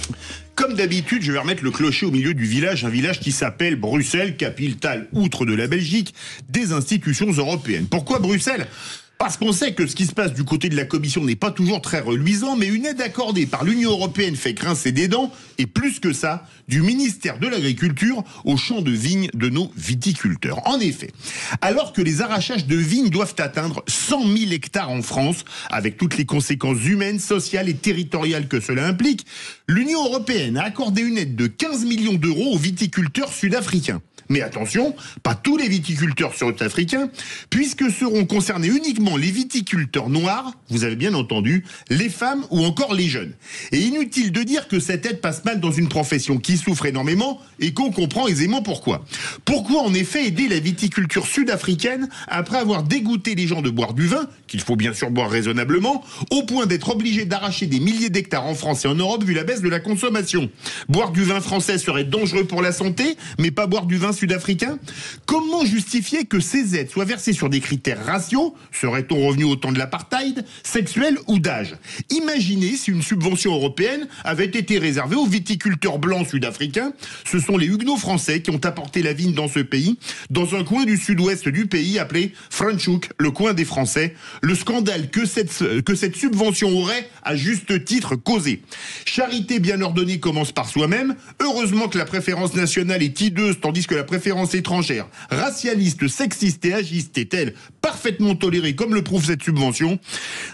Comme d'habitude, je vais remettre le clocher au milieu du village, un village qui s'appelle Bruxelles, capitale, outre de la Belgique, des institutions européennes. Pourquoi Bruxelles ? Parce qu'on sait que ce qui se passe du côté de la Commission n'est pas toujours très reluisant, mais une aide accordée par l'Union européenne fait grincer des dents, et plus que ça, du ministère de l'Agriculture aux champs de vignes de nos viticulteurs. En effet, alors que les arrachages de vignes doivent atteindre 100 000 hectares en France, avec toutes les conséquences humaines, sociales et territoriales que cela implique, l'Union européenne a accordé une aide de 15 millions d'euros aux viticulteurs sud-africains. Mais attention, pas tous les viticulteurs sud-africains, puisque seront concernés uniquement les viticulteurs noirs, vous avez bien entendu, les femmes ou encore les jeunes. Et inutile de dire que cette aide passe mal dans une profession qui souffre énormément et qu'on comprend aisément pourquoi. Pourquoi en effet aider la viticulture sud-africaine après avoir dégoûté les gens de boire du vin, qu'il faut bien sûr boire raisonnablement, au point d'être obligé d'arracher des milliers d'hectares en France et en Europe vu la baisse de la consommation. Boire du vin français serait dangereux pour la santé, mais pas boire du vin sud-africain? Comment justifier que ces aides soient versées sur des critères raciaux? Serait-on revenu au temps de l'apartheid, sexuel ou d'âge? Imaginez si une subvention européenne avait été réservée aux viticulteurs blancs sud-africains. Ce sont les huguenots français qui ont apporté la vigne dans ce pays, dans un coin du sud-ouest du pays appelé Franschhoek, le coin des Français. Le scandale que cette subvention aurait à juste titre causé. Charité bien ordonnée commence par soi-même. Heureusement que la préférence nationale est hideuse, tandis que la préférence étrangère, racialiste, sexiste et agiste est-elle parfaitement tolérée comme le prouve cette subvention?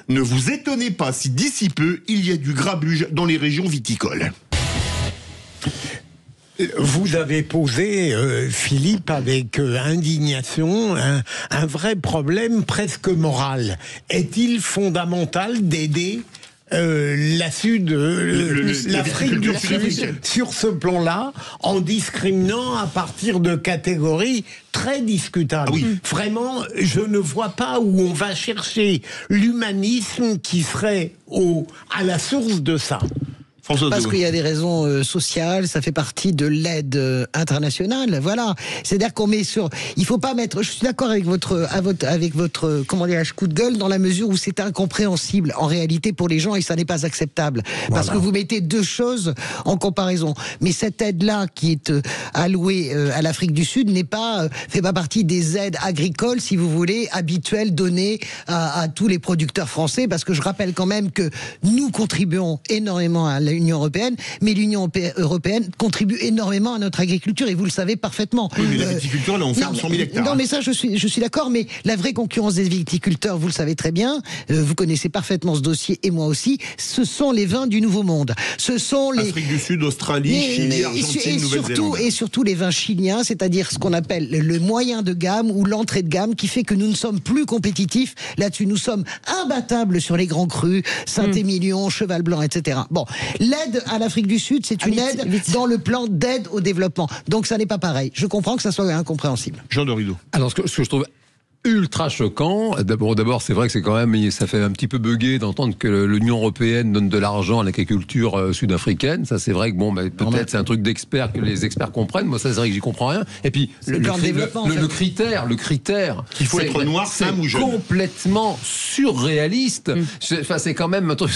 Ne vous étonnez pas si d'ici peu, il y a du grabuge dans les régions viticoles. Vous avez posé, Philippe, avec indignation, un vrai problème presque moral. Est-il fondamental d'aider l'Afrique du Sud sur ce plan-là, en discriminant à partir de catégories très discutables? Oui. Vraiment, je ne vois pas où on va chercher l'humanisme qui serait à la source de ça. Parce qu'il y a des raisons sociales, ça fait partie de l'aide internationale, voilà. C'est-à-dire qu'on met sur... Il faut pas mettre... Je suis d'accord avec votre comment dirais-je, coup de gueule, dans la mesure où c'est incompréhensible, en réalité, pour les gens, et ça n'est pas acceptable. Voilà. Parce que vous mettez deux choses en comparaison. Mais cette aide-là, qui est allouée à l'Afrique du Sud, fait pas partie des aides agricoles, si vous voulez, habituelles données à tous les producteurs français, parce que je rappelle quand même que nous contribuons énormément à l'Union européenne, mais l'Union européenne contribue énormément à notre agriculture, et vous le savez parfaitement. Oui, mais la viticulture, là, on ferme 100 000 hectares. Non, mais ça, je suis d'accord, mais la vraie concurrence des viticulteurs, vous le savez très bien, vous connaissez parfaitement ce dossier, et moi aussi, ce sont les vins du Nouveau Monde. Ce sont les... Afrique du Sud, Australie, Chili, Argentine, Nouvelle-Zélande. Et surtout les vins chiliens, c'est-à-dire ce qu'on appelle le moyen de gamme ou l'entrée de gamme, qui fait que nous ne sommes plus compétitifs. Là-dessus, nous sommes imbattables sur les grands crus, Saint-Émilion, Cheval Blanc, etc. Bon, l'aide à l'Afrique du Sud, c'est une aide dans le plan d'aide au développement. Donc ça n'est pas pareil. Je comprends que ça soit incompréhensible. Jean Dorido. Alors ce que je trouve ultra choquant. D'abord, c'est vrai que c'est quand même, ça fait un petit peu bugger d'entendre que l'Union européenne donne de l'argent à l'agriculture sud-africaine. Ça, c'est vrai que peut-être c'est un truc d'experts que les experts comprennent. Moi, ça, c'est vrai que j'y comprends rien. Et puis le critère qu'il faut être noir, femme ou jeune, complètement surréaliste. Enfin, c'est quand même un truc.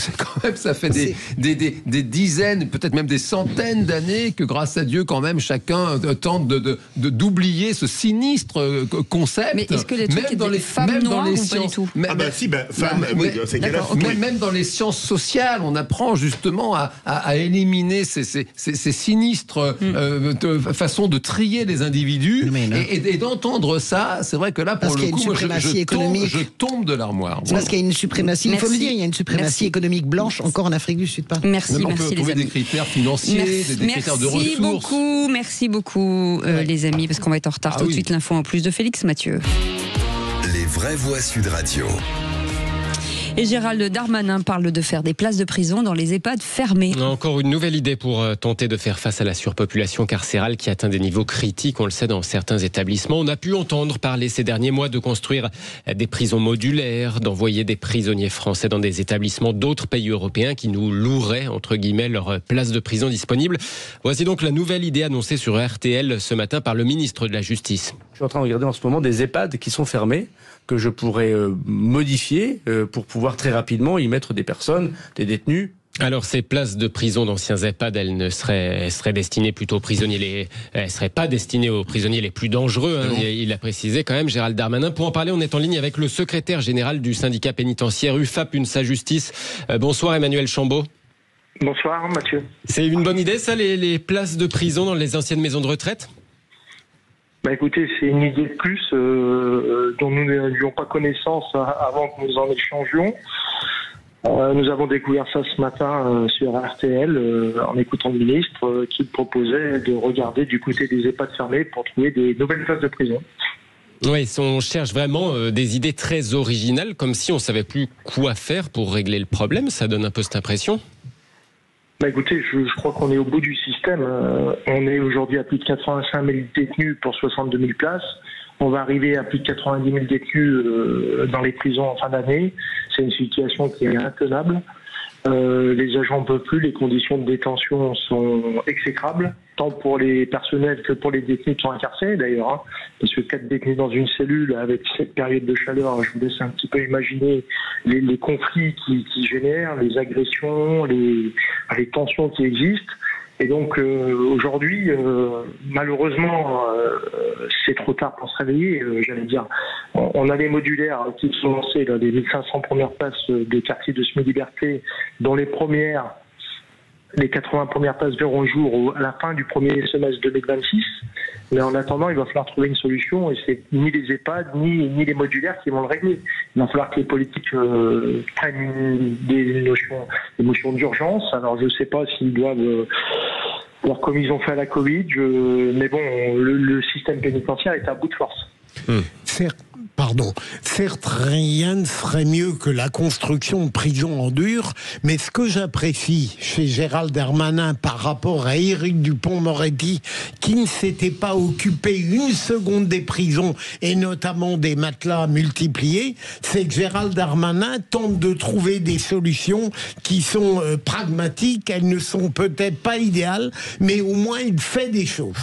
Ça fait des dizaines, peut-être même des centaines d'années que, grâce à Dieu, quand même, chacun tente d'oublier ce sinistre concept. Mais est-ce que les même dans les femmes noires ou pas du tout? Même dans les sciences sociales, on apprend justement à éliminer ces sinistres façons de trier les individus, et d'entendre ça, c'est vrai que là, pour le coup, je tombe de l'armoire. C'est parce qu'il y a une suprématie, il faut le dire, il y a une suprématie économique blanche encore en Afrique du Sud. Merci, on peut trouver des critères financiers, des critères de ressources. Merci beaucoup, les amis, parce qu'on va être en retard. Tout de suite, l'info en plus de Félix Mathieu. Les vraies voix Sud Radio. Et Gérald Darmanin parle de faire des places de prison dans les EHPAD fermés. Encore une nouvelle idée pour tenter de faire face à la surpopulation carcérale qui atteint des niveaux critiques, on le sait, dans certains établissements. On a pu entendre parler ces derniers mois de construire des prisons modulaires, d'envoyer des prisonniers français dans des établissements d'autres pays européens qui nous loueraient, entre guillemets, leurs places de prison disponibles. Voici donc la nouvelle idée annoncée sur RTL ce matin par le ministre de la Justice. Je suis en train de regarder en ce moment des EHPAD qui sont fermés, que je pourrais modifier pour pouvoir très rapidement y mettre des personnes, des détenus. Alors ces places de prison d'anciens EHPAD, elles seraient destinées plutôt aux prisonniers, elles seraient pas destinées aux prisonniers les plus dangereux, hein, il l'a précisé quand même Gérald Darmanin. Pour en parler, on est en ligne avec le secrétaire général du syndicat pénitentiaire UFAP UNSA Justice. Bonsoir Emmanuel Chambaud. Bonsoir Mathieu. C'est une bonne idée ça, les places de prison dans les anciennes maisons de retraite ? Écoutez, c'est une idée de plus dont nous n'avions pas connaissance avant que nous en échangions. Nous avons découvert ça ce matin sur RTL en écoutant le ministre qui proposait de regarder du côté des EHPAD fermés pour trouver des nouvelles places de prison. Oui, on cherche vraiment des idées très originales, comme si on ne savait plus quoi faire pour régler le problème. Ça donne un peu cette impression. Écoutez, je crois qu'on est au bout du système. On est aujourd'hui à plus de 85 000 détenus pour 62 000 places. On va arriver à plus de 90 000 détenus dans les prisons en fin d'année. C'est une situation qui est intenable. Les agents ne peuvent plus, les conditions de détention sont exécrables, tant pour les personnels que pour les détenus qui sont incarcérés d'ailleurs. Hein, parce que 4 détenus dans une cellule avec cette période de chaleur, je vous laisse un petit peu imaginer les conflits qui génèrent, les agressions, les tensions qui existent. Et donc aujourd'hui, malheureusement, c'est trop tard pour se réveiller, j'allais dire. On a les modulaires qui sont lancés, là, les 1500 premières places de quartier de semi-liberté, dont les 80 premières places verront le jour à la fin du premier semestre 2026. Mais en attendant, il va falloir trouver une solution et c'est ni les EHPAD ni les modulaires qui vont le régler. Il va falloir que les politiques prennent des notions d'urgence. Alors je ne sais pas s'ils doivent voir comme ils ont fait à la Covid, mais bon, le système pénitentiaire est à bout de force. Certes, rien ne ferait mieux que la construction de prisons en dur, mais ce que j'apprécie chez Gérald Darmanin par rapport à Éric Dupond-Moretti, qui ne s'était pas occupé une seconde des prisons et notamment des matelas multipliés, c'est que Gérald Darmanin tente de trouver des solutions qui sont pragmatiques. Elles ne sont peut-être pas idéales, mais au moins il fait des choses.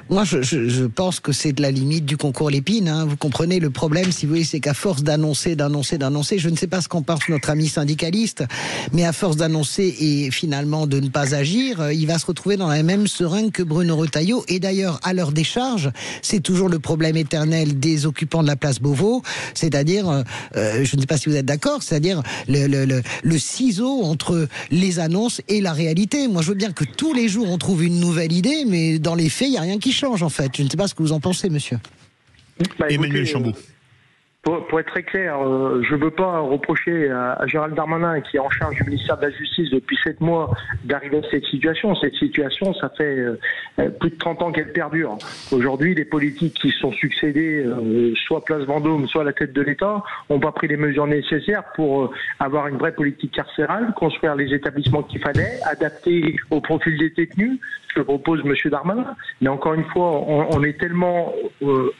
Moi, je pense que c'est de la limite du concours Lépine. Hein. Vous comprenez le problème, si vous voulez, c'est qu'à force d'annoncer, je ne sais pas ce qu'en pense notre ami syndicaliste, mais à force d'annoncer et finalement de ne pas agir, il va se retrouver dans la même seringue que Bruno Retailleau. Et d'ailleurs, à leur décharge, c'est toujours le problème éternel des occupants de la place Beauvau, c'est-à-dire, je ne sais pas si vous êtes d'accord, c'est-à-dire le ciseau entre les annonces et la réalité. Moi, je veux bien que tous les jours on trouve une nouvelle idée, mais dans les faits, il n'y a rien qui change en fait. Je ne sais pas ce que vous en pensez, monsieur. Emmanuel Chambaud. Pour être très clair, je ne veux pas reprocher à Gérald Darmanin, qui est en charge du ministère de la Justice depuis 7 mois, d'arriver à cette situation. Cette situation, ça fait plus de 30 ans qu'elle perdure. Aujourd'hui, les politiques qui se sont succédés, soit Place Vendôme, soit à la tête de l'État, n'ont pas pris les mesures nécessaires pour avoir une vraie politique carcérale, construire les établissements qu'il fallait, adapter au profil des détenus, ce que propose M. Darmanin. Mais encore une fois, on est tellement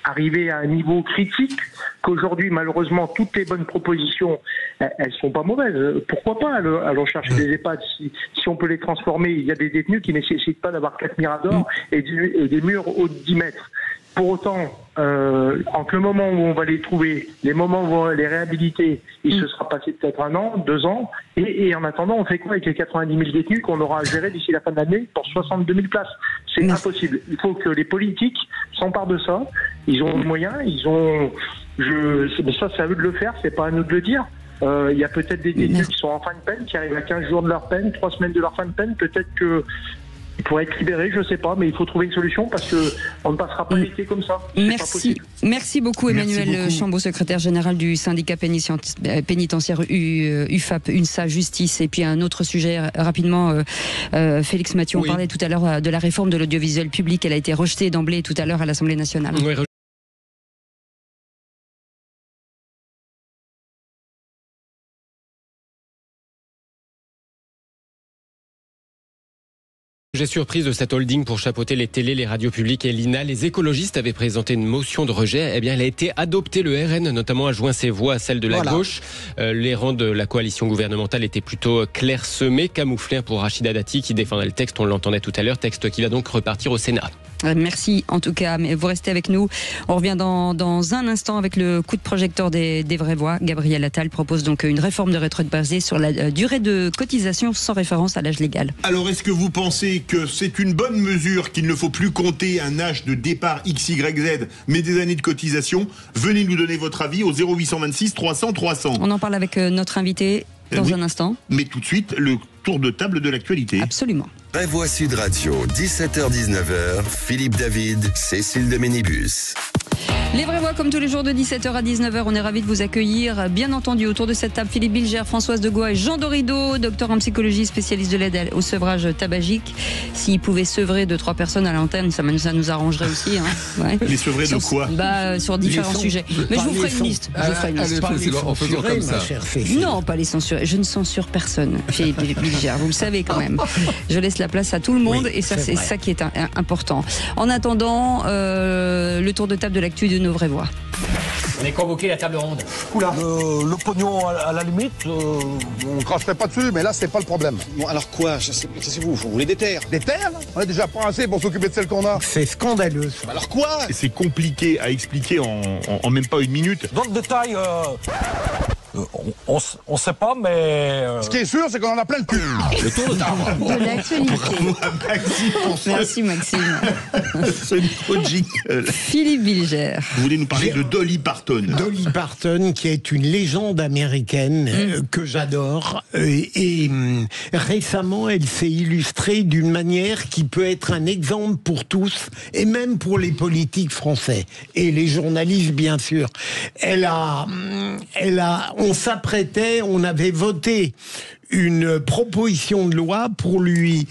arrivé à un niveau critique qu'aujourd'hui, malheureusement, toutes les bonnes propositions, elles sont pas mauvaises. Pourquoi pas allons chercher des EHPAD si on peut les transformer. Il y a des détenus qui ne nécessitent pas d'avoir 4 miradors et des murs hauts de 10 mètres. Pour autant, entre le moment où on va les trouver, les moments où on va les réhabiliter, il se sera passé peut-être 1 an, 2 ans, et en attendant, on fait quoi avec les 90 000 détenus qu'on aura à gérer d'ici la fin de l'année pour 62 000 places? C'est impossible. Il faut que les politiques s'emparent de ça. Ils ont les moyens, mais ça, c'est à eux de le faire, c'est pas à nous de le dire. Il y a peut-être des détenus qui sont en fin de peine, qui arrivent à 15 jours de leur peine, 3 semaines de leur fin de peine, peut-être que pour être libéré, je ne sais pas, mais il faut trouver une solution parce qu'on ne passera pas l'été comme ça. Merci beaucoup Emmanuel Chambaud, secrétaire général du syndicat pénitentiaire UFAP, UNSA Justice. Et puis un autre sujet rapidement, Félix Mathieu, on parlait tout à l'heure de la réforme de l'audiovisuel public. Elle a été rejetée d'emblée tout à l'heure à l'Assemblée nationale. J'ai surprise de cette holding pour chapeauter les télés, les radios publiques et l'INA. Les écologistes avaient présenté une motion de rejet. Eh bien, elle a été adoptée. Le RN, notamment, a joint ses voix à celles de la gauche. Les rangs de la coalition gouvernementale étaient plutôt clairsemés, camouflés pour Rachida Dati qui défendait le texte. On l'entendait tout à l'heure. Texte qui va donc repartir au Sénat. Merci en tout cas, mais vous restez avec nous. On revient dans un instant avec le coup de projecteur des vraies voix. Gabriel Attal propose donc une réforme de retraite basée sur la durée de cotisation sans référence à l'âge légal. Alors est-ce que vous pensez que c'est une bonne mesure qu'il ne faut plus compter un âge de départ XYZ mais des années de cotisation? Venez nous donner votre avis au 0826 300 300. On en parle avec notre invité dans un instant. Mais tout de suite, le tour de table de l'actualité. Absolument. Vraie Voix Sud Radio, 17h-19h, Philippe David, Cécile de Ménibus. Les vraies voix comme tous les jours de 17h à 19h, on est ravis de vous accueillir. Bien entendu, autour de cette table, Philippe Bilger, Françoise Degois et Jean Dorido, docteur en psychologie, spécialiste de l'aide au sevrage tabagique. S'il pouvait sevrer 2-3 personnes à l'antenne, ça nous arrangerait aussi. Hein. Ouais. Les sevrer de quoi? Sur différents sujets. Mais je vous ferai une liste. En faisant comme ça. Non, pas les censurer. Je ne censure personne, Philippe Bilger. Vous le savez quand même. Je laisse la place à tout le monde et ça, c'est ça qui est important. En attendant, le tour de table de l'actu de nos vraies voix. On est convoqué à la table ronde. Oula, le pognon à la limite, on cracherait pas dessus, mais là c'est pas le problème. Bon, alors quoi? C'est vous voulez des terres? Des terres? On est déjà pas assez pour s'occuper de celles qu'on a. C'est scandaleux. Alors quoi? C'est compliqué à expliquer en même pas une minute. Dans le détail, on sait pas, mais... Ce qui est sûr, c'est qu'on en a plein le cul. Le tour de table. De l'actualité. Merci Maxime. Philippe Bilger. Vous voulez nous parler de Dolly Parton? Dolly Parton, qui est une légende américaine que j'adore. Récemment, elle s'est illustrée d'une manière qui peut être un exemple pour tous, et même pour les politiques français, et les journalistes, bien sûr. On avait voté une proposition de loi pour lui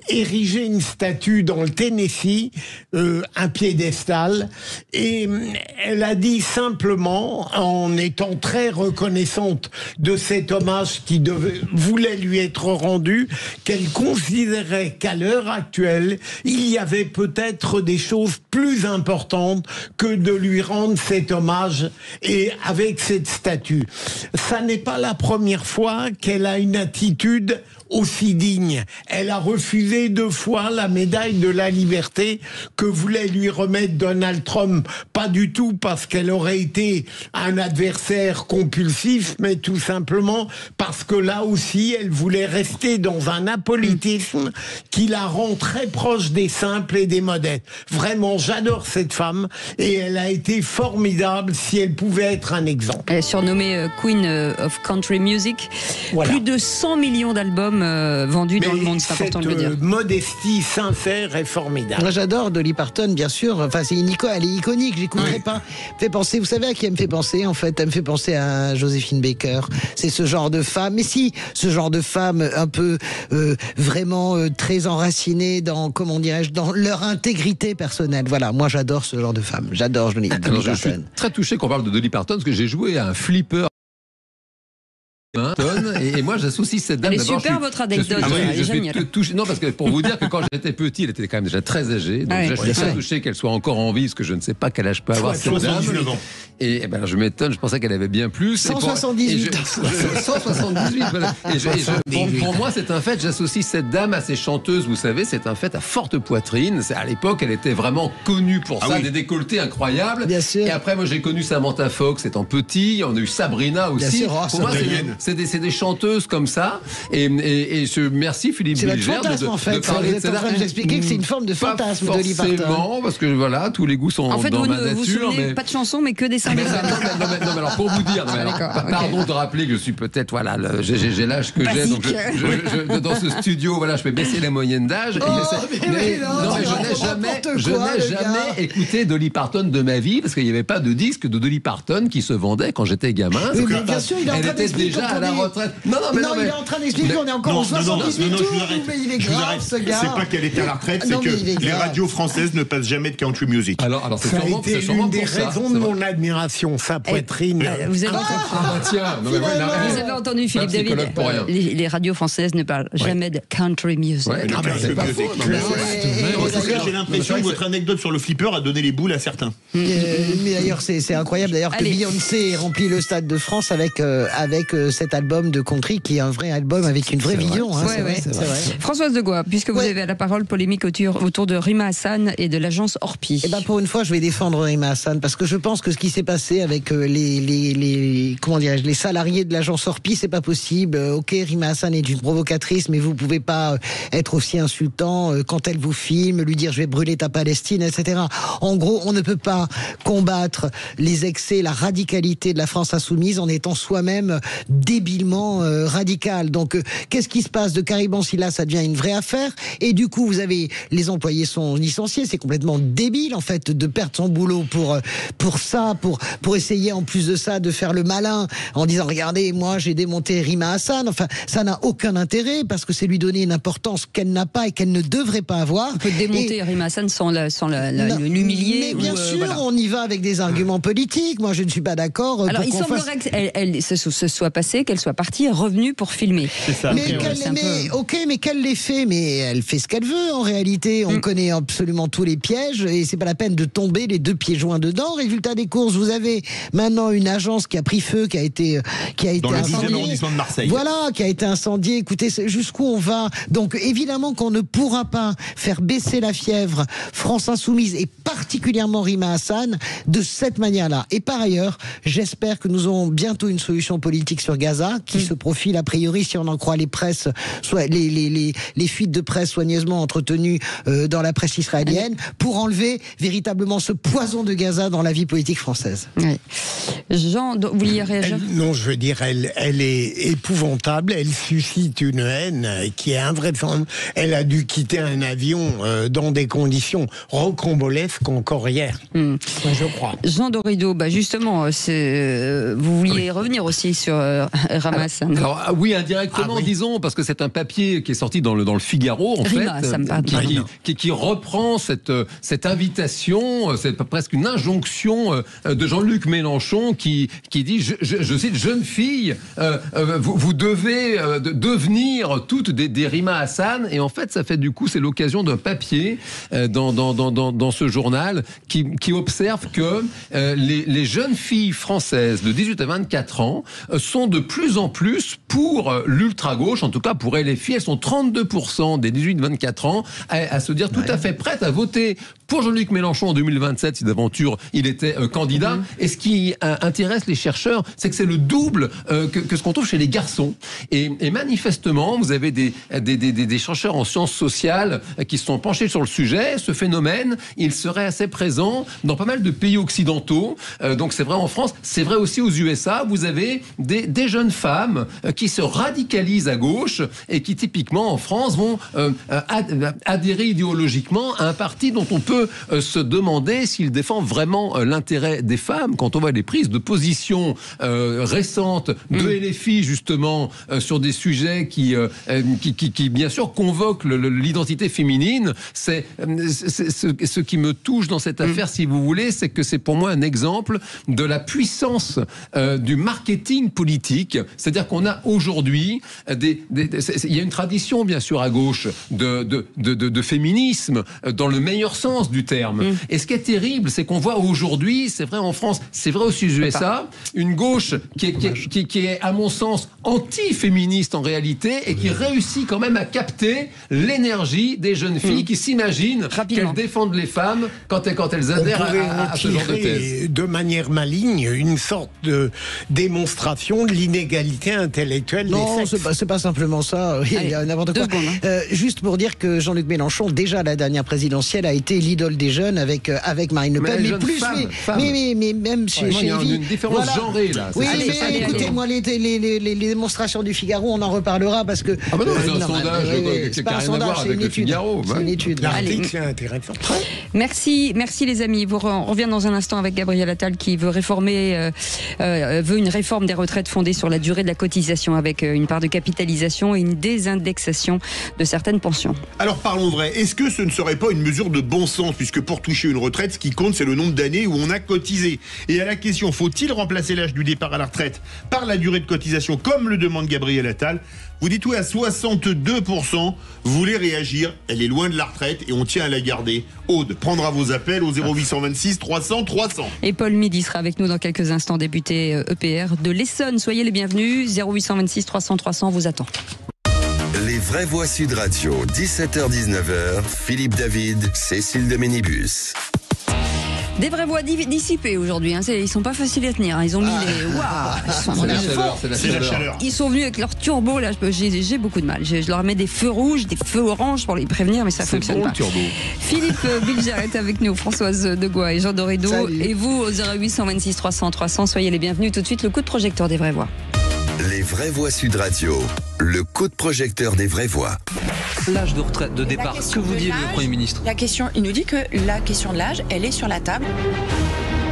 ériger une statue dans le Tennessee, un piédestal, et elle a dit simplement, en étant très reconnaissante de cet hommage qui voulait lui être rendu, qu'elle considérait qu'à l'heure actuelle, il y avait peut-être des choses plus importantes que de lui rendre cet hommage et avec cette statue. Ça n'est pas la première fois qu'elle a une attitude aussi digne. Elle a refusé 2 fois la médaille de la liberté que voulait lui remettre Donald Trump. Pas du tout parce qu'elle aurait été un adversaire compulsif, mais tout simplement parce que là aussi, elle voulait rester dans un apolitisme qui la rend très proche des simples et des modestes. Vraiment, j'adore cette femme et elle a été formidable si elle pouvait être un exemple. Elle est surnommée Queen of Country Music. Voilà. Plus de 100 millions d'albums vendus dans le monde, c'est important de le dire. Modestie sincère et formidable. Moi j'adore Dolly Parton, bien sûr. Enfin, elle est iconique, j'écouterai pas. Fait penser, vous savez à qui elle me fait penser en fait? Elle me fait penser à Joséphine Baker. C'est ce genre de femme, mais si, ce genre de femme un peu vraiment très enracinée dans, comment dirais-je, dans leur intégrité personnelle. Voilà, moi j'adore ce genre de femme. J'adore Dolly Parton. Je suis très touché qu'on parle de Dolly Parton parce que j'ai joué à un flipper. Et moi j'associe cette dame. Elle est super votre anecdote. Je suis touché. Non, parce que pour vous dire que quand j'étais petit, elle était quand même déjà très âgée. Donc je suis très touché qu'elle soit encore en vie, parce que je ne sais pas quel âge peut avoir cette dame. Et ben, je m'étonne, je pensais qu'elle avait bien plus. 178. 178, voilà. Pour moi, c'est un fait. J'associe cette dame à ces chanteuses, vous savez, c'est un fait à forte poitrine. À l'époque, elle était vraiment connue pour ça, des décolletés incroyables. Bien sûr. Et après, moi, j'ai connu Samantha Fox étant petit. On a eu Sabrina aussi. Pour moi, c'est des chanteuses comme ça. Et merci Philippe Bilger de parler de ça. Vous nous expliquer que c'est une forme de fantasme de Dolly Parton. Forcément, parce que voilà, tous les goûts sont dans ma nature. En fait, vous souvenez pas de chansons, mais que des symboles. Non, mais alors pour vous dire, pardon de rappeler que je suis peut-être, voilà, j'ai l'âge que j'ai, donc dans ce studio, voilà, je peux baisser la moyenne d'âge. Mais je n'ai jamais écouté Dolly Parton de ma vie, parce qu'il n'y avait pas de disque de Dolly Parton qui se vendait quand j'étais gamin. Oui, mais bien sûr, il est en train d'expliquer la retraite. Non, mais il est en train d'expliquer qu'on est encore en 78 tours. Mais il est grave, ce gars. C'est pas qu'elle était à la retraite, c'est que les radios françaises ne passent jamais de country music. Alors c'est ça sûrement, a été l'une des raisons de mon admiration, sa poitrine. Vous avez vous avez entendu, Philippe David, les radios françaises ne parlent jamais de country music. J'ai l'impression que votre anecdote sur le flipper a donné les boules à certains. Mais d'ailleurs, c'est incroyable d'ailleurs que Beyoncé remplit le Stade de France avec cet album de country qui est un vrai album avec une vraie vision. Hein, c'est vrai. Françoise de Gois, puisque vous avez la parole, polémique autour de Rima Hassan et de l'agence Orpi. Eh ben pour une fois, je vais défendre Rima Hassan parce que je pense que ce qui s'est passé avec les salariés de l'agence Orpi, c'est pas possible. Ok, Rima Hassan est une provocatrice, mais vous pouvez pas être aussi insultant quand elle vous filme, lui dire je vais brûler ta Palestine, etc. En gros, on ne peut pas combattre les excès, la radicalité de la France insoumise en étant soi-même débilement radical. Donc, qu'est-ce qui se passe de Caribansi-là, ça devient une vraie affaire. Et du coup, vous avez les employés sont licenciés. C'est complètement débile en fait de perdre son boulot pour essayer en plus de ça de faire le malin en disant regardez, moi j'ai démonté Rima Hassan. Enfin, ça n'a aucun intérêt parce que c'est lui donner une importance qu'elle n'a pas et qu'elle ne devrait pas avoir. On peut démonter Rima Hassan sans l'humilier. Mais bien sûr, on y va avec des arguments politiques. Moi, je ne suis pas d'accord. Alors, il semblerait qu'elle se soit passée, qu'elle soit partie, revenue pour filmer. C'est ça. Mais qu'elle l'ait fait, mais elle fait ce qu'elle veut en réalité. On connaît absolument tous les pièges et c'est pas la peine de tomber les deux pieds joints dedans. Résultat des courses, vous avez maintenant une agence qui a pris feu, qui a été dans le 12e incendiée. arrondissement de Marseille. Voilà, qui a été incendiée. Écoutez, jusqu'où on va? Donc évidemment qu'on ne pourra pas faire baisser la fièvre France Insoumise et particulièrement Rima Hassan de cette manière-là. Et par ailleurs, j'espère que nous aurons bientôt une solution politique sur Gaza qui se profile a priori, si on en croit les presses, soit les fuites de presse soigneusement entretenues dans la presse israélienne, pour enlever véritablement ce poison de Gaza dans la vie politique française. Oui. Jean, vous vouliez réagir? Non, je veux dire, elle est épouvantable, elle suscite une haine qui est invraisemblable. Elle a dû quitter un avion dans des conditions rocambolesques encore hier, je crois. Jean Dorido, justement, vous vouliez revenir aussi sur Rima Hassan. Alors oui, indirectement, disons, parce que c'est un papier qui est sorti dans le Figaro, en Rima, fait, qui reprend cette invitation, c'est presque une injonction de Jean-Luc Mélenchon qui dit, je cite, jeune fille, vous devez devenir toutes des Rima Hassan, et en fait, ça fait du coup, c'est l'occasion d'un papier dans ce journal qui observe que les jeunes filles françaises de 18 à 24 ans sont de plus en plus pour l'ultra-gauche, en tout cas pour LFI. Elles sont 32% des 18-24 ans à se dire tout à fait prêtes à voter pour Jean-Luc Mélenchon en 2027 si d'aventure il était candidat. Et ce qui intéresse les chercheurs, c'est que c'est le double que ce qu'on trouve chez les garçons. Et manifestement, vous avez des chercheurs en sciences sociales qui se sont penchés sur le sujet. Ce phénomène, il serait assez présent dans pas mal de pays occidentaux. Donc c'est vrai en France, c'est vrai aussi aux USA. Vous avez des jeunes femmes qui se radicalisent à gauche et qui typiquement en France vont adhérer idéologiquement à un parti dont on peut se demander s'il défend vraiment l'intérêt des femmes quand on voit les prises de position récentes de LFI justement sur des sujets qui bien sûr convoquent l'identité féminine. C'est ce qui me touche dans cette affaire, si vous voulez, c'est que c'est pour moi un exemple de la puissance du marketing politique. C'est-à-dire qu'on a aujourd'hui il y a une tradition bien sûr à gauche de féminisme dans le meilleur sens du terme. Et ce qui est terrible, c'est qu'on voit aujourd'hui, c'est vrai en France, c'est vrai aussi aux USA, une gauche qui est à mon sens anti-féministe en réalité et qui réussit quand même à capter l'énergie des jeunes filles qui s'imaginent qu'elles défendent les femmes quand elles adhèrent à ce genre de thèse. De manière maligne, une sorte de démonstration de l'inégalité intellectuelle des sexes. Non, c'est pas simplement ça. Il y a n'importe quoi. Juste pour dire que Jean-Luc Mélenchon, déjà à la dernière présidentielle, a été l'idole des jeunes avec Marine Le Pen. Mais même chez il y a une différence genrée là. Oui, mais écoutez, moi les démonstrations du Figaro, on en reparlera parce que. Ah bah non, c'est un sondage qui n'a rien à voir avec le Figaro. C'est une étude. L'article, c'est intéressant. Merci les amis. On revient dans un instant avec Gabriel Attal qui veut réformer, veut veut une réforme des retraites fondée sur la durée de la cotisation avec une part de capitalisation et une désindexation de certaines pensions. Alors parlons vrai, est-ce que ce ne serait pas une mesure de bon sens, puisque pour toucher une retraite, ce qui compte c'est le nombre d'années où on a cotisé. Et à la question, faut-il remplacer l'âge du départ à la retraite par la durée de cotisation comme le demande Gabriel Attal? Vous dites oui à 62%, vous voulez réagir, elle est loin de la retraite et on tient à la garder. Aude prendra vos appels au 0826 300 300. Et Paul Midi sera avec nous dans quelques instants, député EPR de l'Essonne. Soyez les bienvenus, 0826 300 300 vous attend. Les vraies voix Sud Radio, 17h-19h, Philippe David, Cécile de Ménibus. Des vraies voix dissipées aujourd'hui, ils sont pas faciles à tenir, ils ont mis les... Waouh, c'est la chaleur. Ils sont venus avec leur turbo, là j'ai beaucoup de mal. Je leur mets des feux rouges, des feux oranges pour les prévenir, mais ça fonctionne pas. Philippe Bilger est avec nous, Françoise Degois et Jean Dorédo. Salut. Et vous, au 0826 300 300, soyez les bienvenus. Tout de suite, le coup de projecteur des vraies voix. Les vraies voix Sud Radio, le coup de projecteur des vraies voix. L'âge de retraite de départ, que vous dit le Premier ministre? La question, il nous dit que la question de l'âge, elle est sur la table.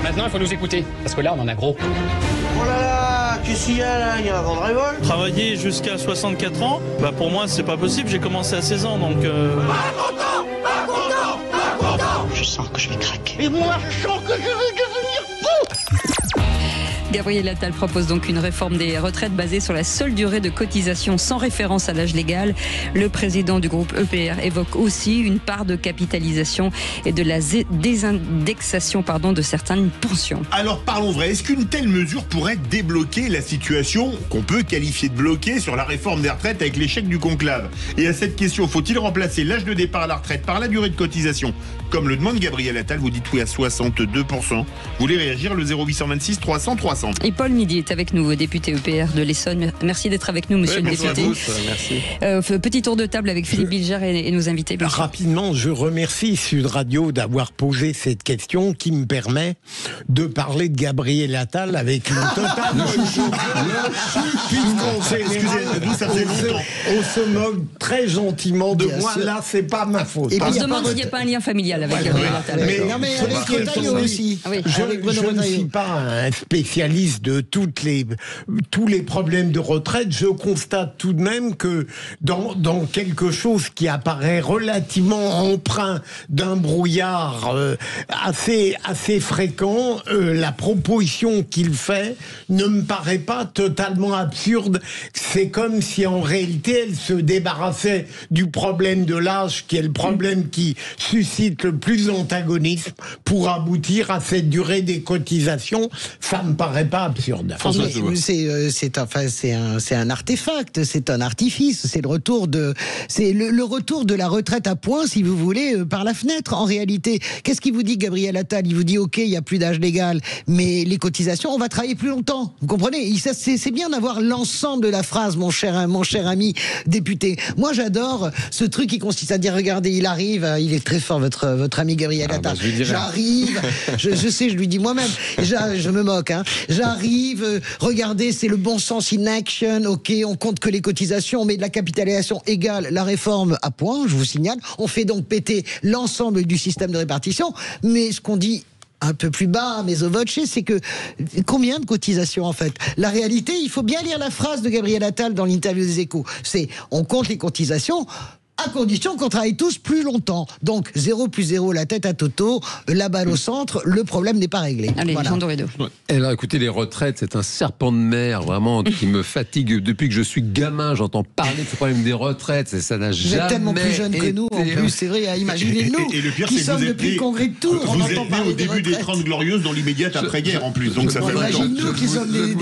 Maintenant, il faut nous écouter, parce que là, on en a gros. Oh là là, qu'est-ce qu'il y a là? Il y a un vent de révolte. Travailler jusqu'à 64 ans, pour moi, c'est pas possible. J'ai commencé à 16 ans, donc... Pas content. Je sens que je vais craquer. Et moi, je sens que je vais devenir fou. Gabriel Attal propose donc une réforme des retraites basée sur la seule durée de cotisation sans référence à l'âge légal. Le président du groupe EPR évoque aussi une part de capitalisation et de la désindexation de certaines pensions. Alors parlons vrai, est-ce qu'une telle mesure pourrait débloquer la situation qu'on peut qualifier de bloquée sur la réforme des retraites avec l'échec du conclave? Et à cette question, faut-il remplacer l'âge de départ à la retraite par la durée de cotisation comme le demande Gabriel Attal? Vous dites oui à 62%. Vous voulez réagir, le 0826 300 300. Et Paul Midi est avec nous, député EPR de l'Essonne. Merci d'être avec nous, monsieur le député. Merci. Petit tour de table avec Philippe Bilger et nos invités. Rapidement, je remercie Sud Radio d'avoir posé cette question qui me permet de parler de Gabriel Attal avec une totale... On se moque très gentiment de moi, là, c'est pas ma faute. Et on se demande s'il n'y a pas un lien familial avec Gabriel Attal. Mais avec Retailleau aussi. Je ne suis pas un spécialiste de tous les problèmes de retraite. Je constate tout de même que dans quelque chose qui apparaît relativement empreint d'un brouillard assez fréquent, la proposition qu'il fait ne me paraît pas totalement absurde. C'est comme si en réalité elle se débarrassait du problème de l'âge, qui est le problème qui suscite le plus d'antagonisme, pour aboutir à cette durée des cotisations. Ça me paraît pas absurde. C'est un artefact, c'est un artifice, c'est le retour de la retraite à points, si vous voulez, par la fenêtre. En réalité, qu'est-ce qu'il vous dit, Gabriel Attal? Il vous dit ok, il y a plus d'âge légal, mais les cotisations, on va travailler plus longtemps. Vous comprenez? C'est bien d'avoir l'ensemble de la phrase, mon cher ami député. Moi, j'adore ce truc qui consiste à dire regardez, il arrive, il est très fort, votre ami Gabriel Attal. J'arrive, je sais, je lui dis moi-même, je me moque, j'arrive, regardez, c'est le bon sens in action, ok, on compte que les cotisations, on met de la capitalisation égale la réforme à point, je vous signale, on fait donc péter l'ensemble du système de répartition, mais ce qu'on dit un peu plus bas, mais au voce, c'est que combien de cotisations en fait? La réalité, il faut bien lire la phrase de Gabriel Attal dans l'interview des Échos, c'est on compte les cotisations à condition qu'on travaille tous plus longtemps. Donc 0 plus 0, la tête à Toto, la balle au centre, le problème n'est pas réglé. Allez, voilà. Jean Dorédo. Alors écoutez, les retraites, c'est un serpent de mer vraiment qui me fatigue depuis que je suis gamin. J'entends parler de ce problème des retraites, ça n'a jamais été... Vous êtes tellement plus jeune que nous, en plus, c'est vrai, imaginez-nous, et le pire, qui sommes depuis le congrès de Tours, on entend parler au début des 30 glorieuses dans l'immédiate après-guerre en plus, donc ça fait longtemps. Imagine-nous qui sommes des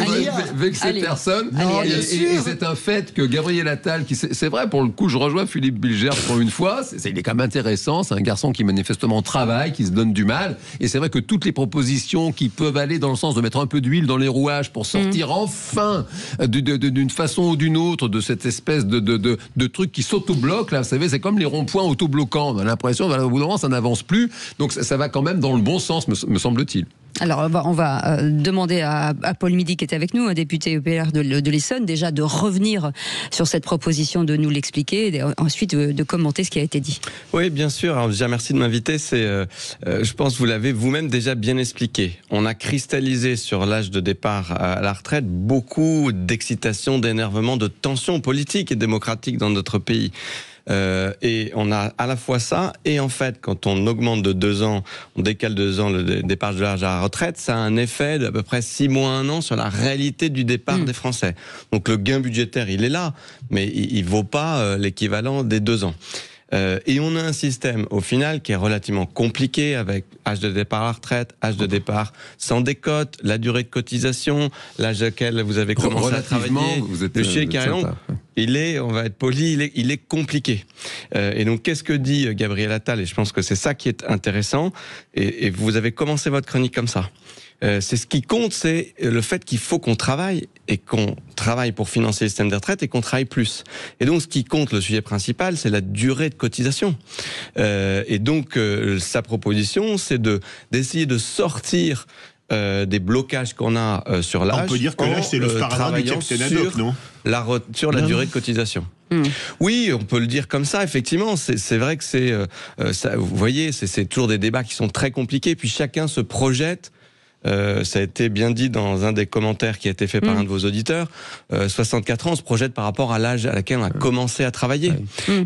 vexer personne. Et c'est un fait que Gabriel Attal, c'est vrai, pour le coup, je rejoins Philippe Bilger pour une fois, il est quand même intéressant, c'est un garçon qui manifestement travaille, qui se donne du mal, et c'est vrai que toutes les propositions qui peuvent aller dans le sens de mettre un peu d'huile dans les rouages pour sortir enfin d'une façon ou d'une autre de cette espèce de truc qui s'autobloque, là, vous savez, c'est comme les ronds-points autobloquants, on a l'impression, au bout d'un moment, ça n'avance plus, donc ça va quand même dans le bon sens, me semble-t-il. Alors, on va demander à Paul Midi, qui est avec nous, un député EPR de l'Essonne, déjà de revenir sur cette proposition, de nous l'expliquer, et ensuite de commenter ce qui a été dit. Oui, bien sûr. Alors, déjà, merci de m'inviter. Je pense que vous l'avez vous-même déjà bien expliqué. On a cristallisé sur l'âge de départ à la retraite beaucoup d'excitation, d'énervement, de tensions politiques et démocratiques dans notre pays. Et on a à la fois ça, et en fait, quand on augmente de 2 ans, on décale 2 ans le départ de l'âge à la retraite, ça a un effet d'à peu près 6 mois, 1 an sur la réalité du départ des Français. Donc le gain budgétaire, il est là, mais il vaut pas l'équivalent des 2 ans. Et on a un système, au final, qui est relativement compliqué, avec âge de départ à la retraite, âge de départ sans décote, la durée de cotisation, l'âge auquel vous avez commencé à travailler. Le chiffre carré long, il est, on va être poli, il est compliqué. Et donc, qu'est-ce que dit Gabriel Attal? Et je pense que c'est ça qui est intéressant. Et vous avez commencé votre chronique comme ça. C'est ce qui compte, c'est le fait qu'il faut qu'on travaille, et qu'on travaille pour financer le système de retraite, et qu'on travaille plus. Et donc, ce qui compte, le sujet principal, c'est la durée de cotisation. Et donc, sa proposition, c'est d'essayer de sortir des blocages qu'on a sur l'âge. On peut dire que l'âge, c'est le sparadrap du Capitaine Haddock, non ? Sur la durée de cotisation. Oui, on peut le dire comme ça, effectivement. C'est vrai que c'est... vous voyez, c'est toujours des débats qui sont très compliqués, puis chacun se projette. Ça a été bien dit dans un des commentaires qui a été fait par un de vos auditeurs. 64 ans, on se projette par rapport à l'âge à laquelle on a commencé à travailler.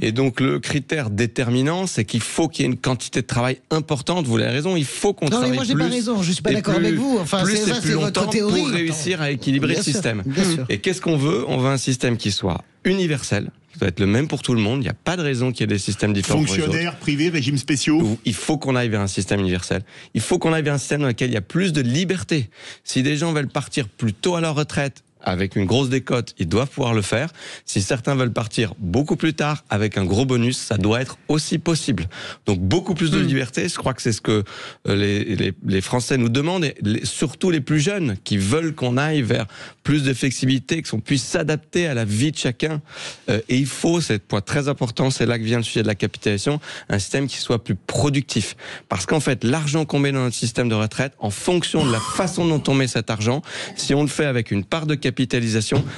Et donc le critère déterminant, c'est qu'il faut qu'il y ait une quantité de travail importante. Vous avez raison, il faut qu'on travaille plus. Non, mais moi j'ai pas raison, je suis pas d'accord avec vous. Enfin, c'est votre théorie. Pour réussir à équilibrer le système. Et qu'est-ce qu'on veut ? On veut un système qui soit universel. Ça doit être le même pour tout le monde. Il n'y a pas de raison qu'il y ait des systèmes différents. Fonctionnaires, privés, régimes spéciaux. Il faut qu'on aille vers un système universel. Il faut qu'on aille vers un système dans lequel il y a plus de liberté. Si des gens veulent partir plus tôt à leur retraite, avec une grosse décote, ils doivent pouvoir le faire. Si certains veulent partir beaucoup plus tard, avec un gros bonus, ça doit être aussi possible. Donc beaucoup plus de liberté, je crois que c'est ce que les Français nous demandent, et surtout les plus jeunes, qui veulent qu'on aille vers plus de flexibilité, qu'on puisse s'adapter à la vie de chacun. Et il faut, c'est un point très important, c'est là que vient le sujet de la capitalisation, un système qui soit plus productif. Parce qu'en fait, l'argent qu'on met dans notre système de retraite, en fonction de la façon dont on met cet argent, si on le fait avec une part de capitalisation,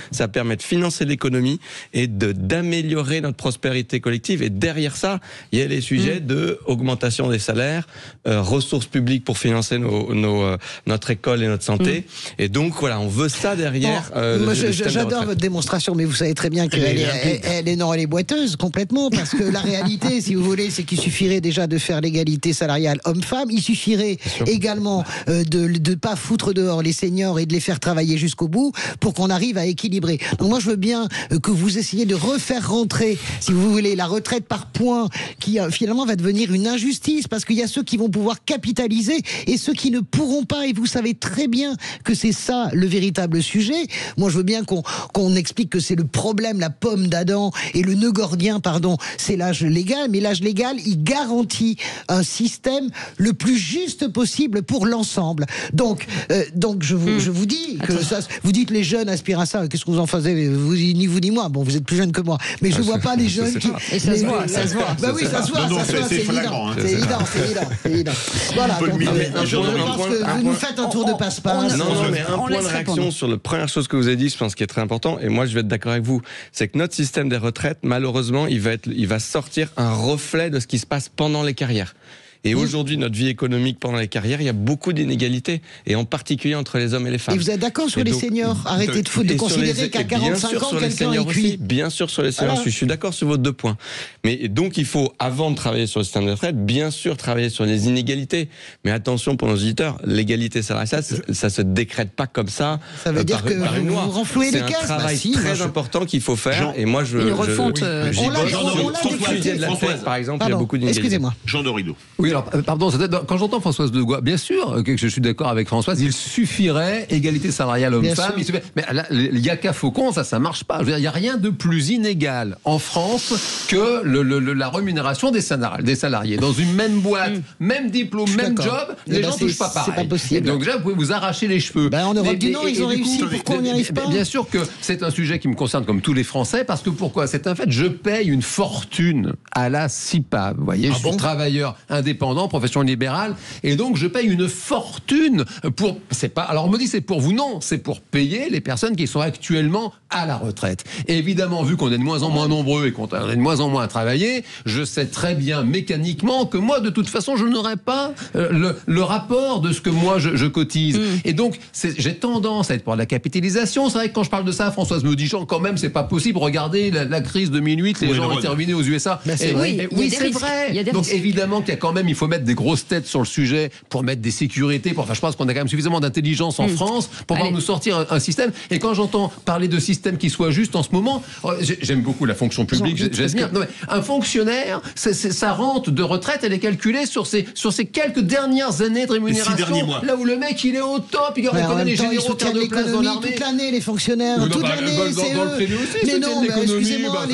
ça permet de financer l'économie et d'améliorer notre prospérité collective. Et derrière ça, il y a les sujets de augmentation des salaires, ressources publiques pour financer notre école et notre santé. Et donc voilà, on veut ça derrière. Moi, j'adore votre démonstration, mais vous savez très bien qu'elle est boiteuse complètement, parce que la réalité, si vous voulez, c'est qu'il suffirait déjà de faire l'égalité salariale homme-femme. Il suffirait également de ne pas foutre dehors les seniors et de les faire travailler jusqu'au bout, pour qu'on arrive à équilibrer. Donc moi, je veux bien que vous essayiez de refaire rentrer, si vous voulez, la retraite par points, qui finalement va devenir une injustice, parce qu'il y a ceux qui vont pouvoir capitaliser et ceux qui ne pourront pas, et vous savez très bien que c'est ça le véritable sujet. Moi, je veux bien qu'on explique que c'est le problème, la pomme d'Adam, et le nœud gordien, pardon, c'est l'âge légal, mais l'âge légal, il garantit un système le plus juste possible pour l'ensemble. Donc je vous dis que ça, vous dites les jeunes aspirent à ça. Qu'est-ce que vous en faites, ni vous ni moi. Bon, vous êtes plus jeune que moi, mais je vois pas les jeunes qui. Et ça se voit, ça se voit. Bah oui, ça se voit, c'est évident. C'est évident. Voilà. Je pense que vous nous faites un tour de passe-passe. Non, mais un point de réaction sur la première chose que vous avez dit, je pense qui est très important, et moi je vais être d'accord avec vous, c'est que notre système des retraites, malheureusement, il va sortir un reflet de ce qui se passe pendant les carrières. Et aujourd'hui, notre vie économique pendant les carrières, il y a beaucoup d'inégalités, et en particulier entre les hommes et les femmes. Et vous êtes d'accord sur les seniors ? Arrêtez de considérer qu'à 45 ans, quelqu'un est cuit. Bien sûr, sur les seniors, je suis d'accord sur vos 2 points. Mais donc, il faut, avant de travailler sur le système de retraite, bien sûr travailler sur les inégalités. Mais attention pour nos auditeurs, l'égalité salariale, ça se décrète pas comme ça. Ça veut dire que vous renflouez les caisses. C'est un travail très important qu'il faut faire. Et moi, une refonte. On l'a décrété. Par exemple, il y a beaucoup d'inégalités. Excusez-moi. Jean Dorido. Oui, alors, pardon, quand j'entends Françoise de Gois, bien sûr que je suis d'accord avec Françoise, il suffirait égalité salariale homme-femme, mais il n'y a qu'à Faucon, ça marche pas. Je veux dire, il n'y a rien de plus inégal en France que la rémunération des salariés. Dans une même boîte, même diplôme, même job, les gens ne touchent pas pareil. C'est pas possible. Et donc déjà, vous pouvez vous arracher les cheveux. En Europe du Nord, ils ont réussi. Pourquoi on n'y arrive pas ? Bien sûr que c'est un sujet qui me concerne comme tous les Français, parce que pourquoi ? C'est un fait, je paye une fortune à la CIPAV. Vous voyez, je suis travailleur indépendant indépendant, profession libérale, et donc je paye une fortune pour... Alors on me dit c'est pour vous, non, c'est pour payer les personnes qui sont actuellement à la retraite. Et évidemment, vu qu'on est de moins en moins nombreux et qu'on est de moins en moins à travailler, je sais très bien mécaniquement que moi, de toute façon, je n'aurai pas le rapport de ce que moi je cotise. Et donc, j'ai tendance à être pour la capitalisation. C'est vrai que quand je parle de ça, Françoise me dit, quand même, c'est pas possible. Regardez la crise 2008, les gens ont intervenu aux USA. Oui, c'est vrai. Donc évidemment qu'il y a quand même, il faut mettre des grosses têtes sur le sujet pour mettre des sécurités. Enfin, je pense qu'on a quand même suffisamment d'intelligence en France pour pouvoir nous sortir un système. Et quand j'entends parler de système qui soit juste en ce moment, j'aime beaucoup la fonction publique. Un fonctionnaire, sa rente de retraite, elle est calculée sur ses quelques dernières années de rémunération. Là où le mec, il est au top, il reconnaît les généraux qui ont de place dans l'armée. Toute l'année, les fonctionnaires, toute l'année, c'est eux. Mais non, excusez-moi,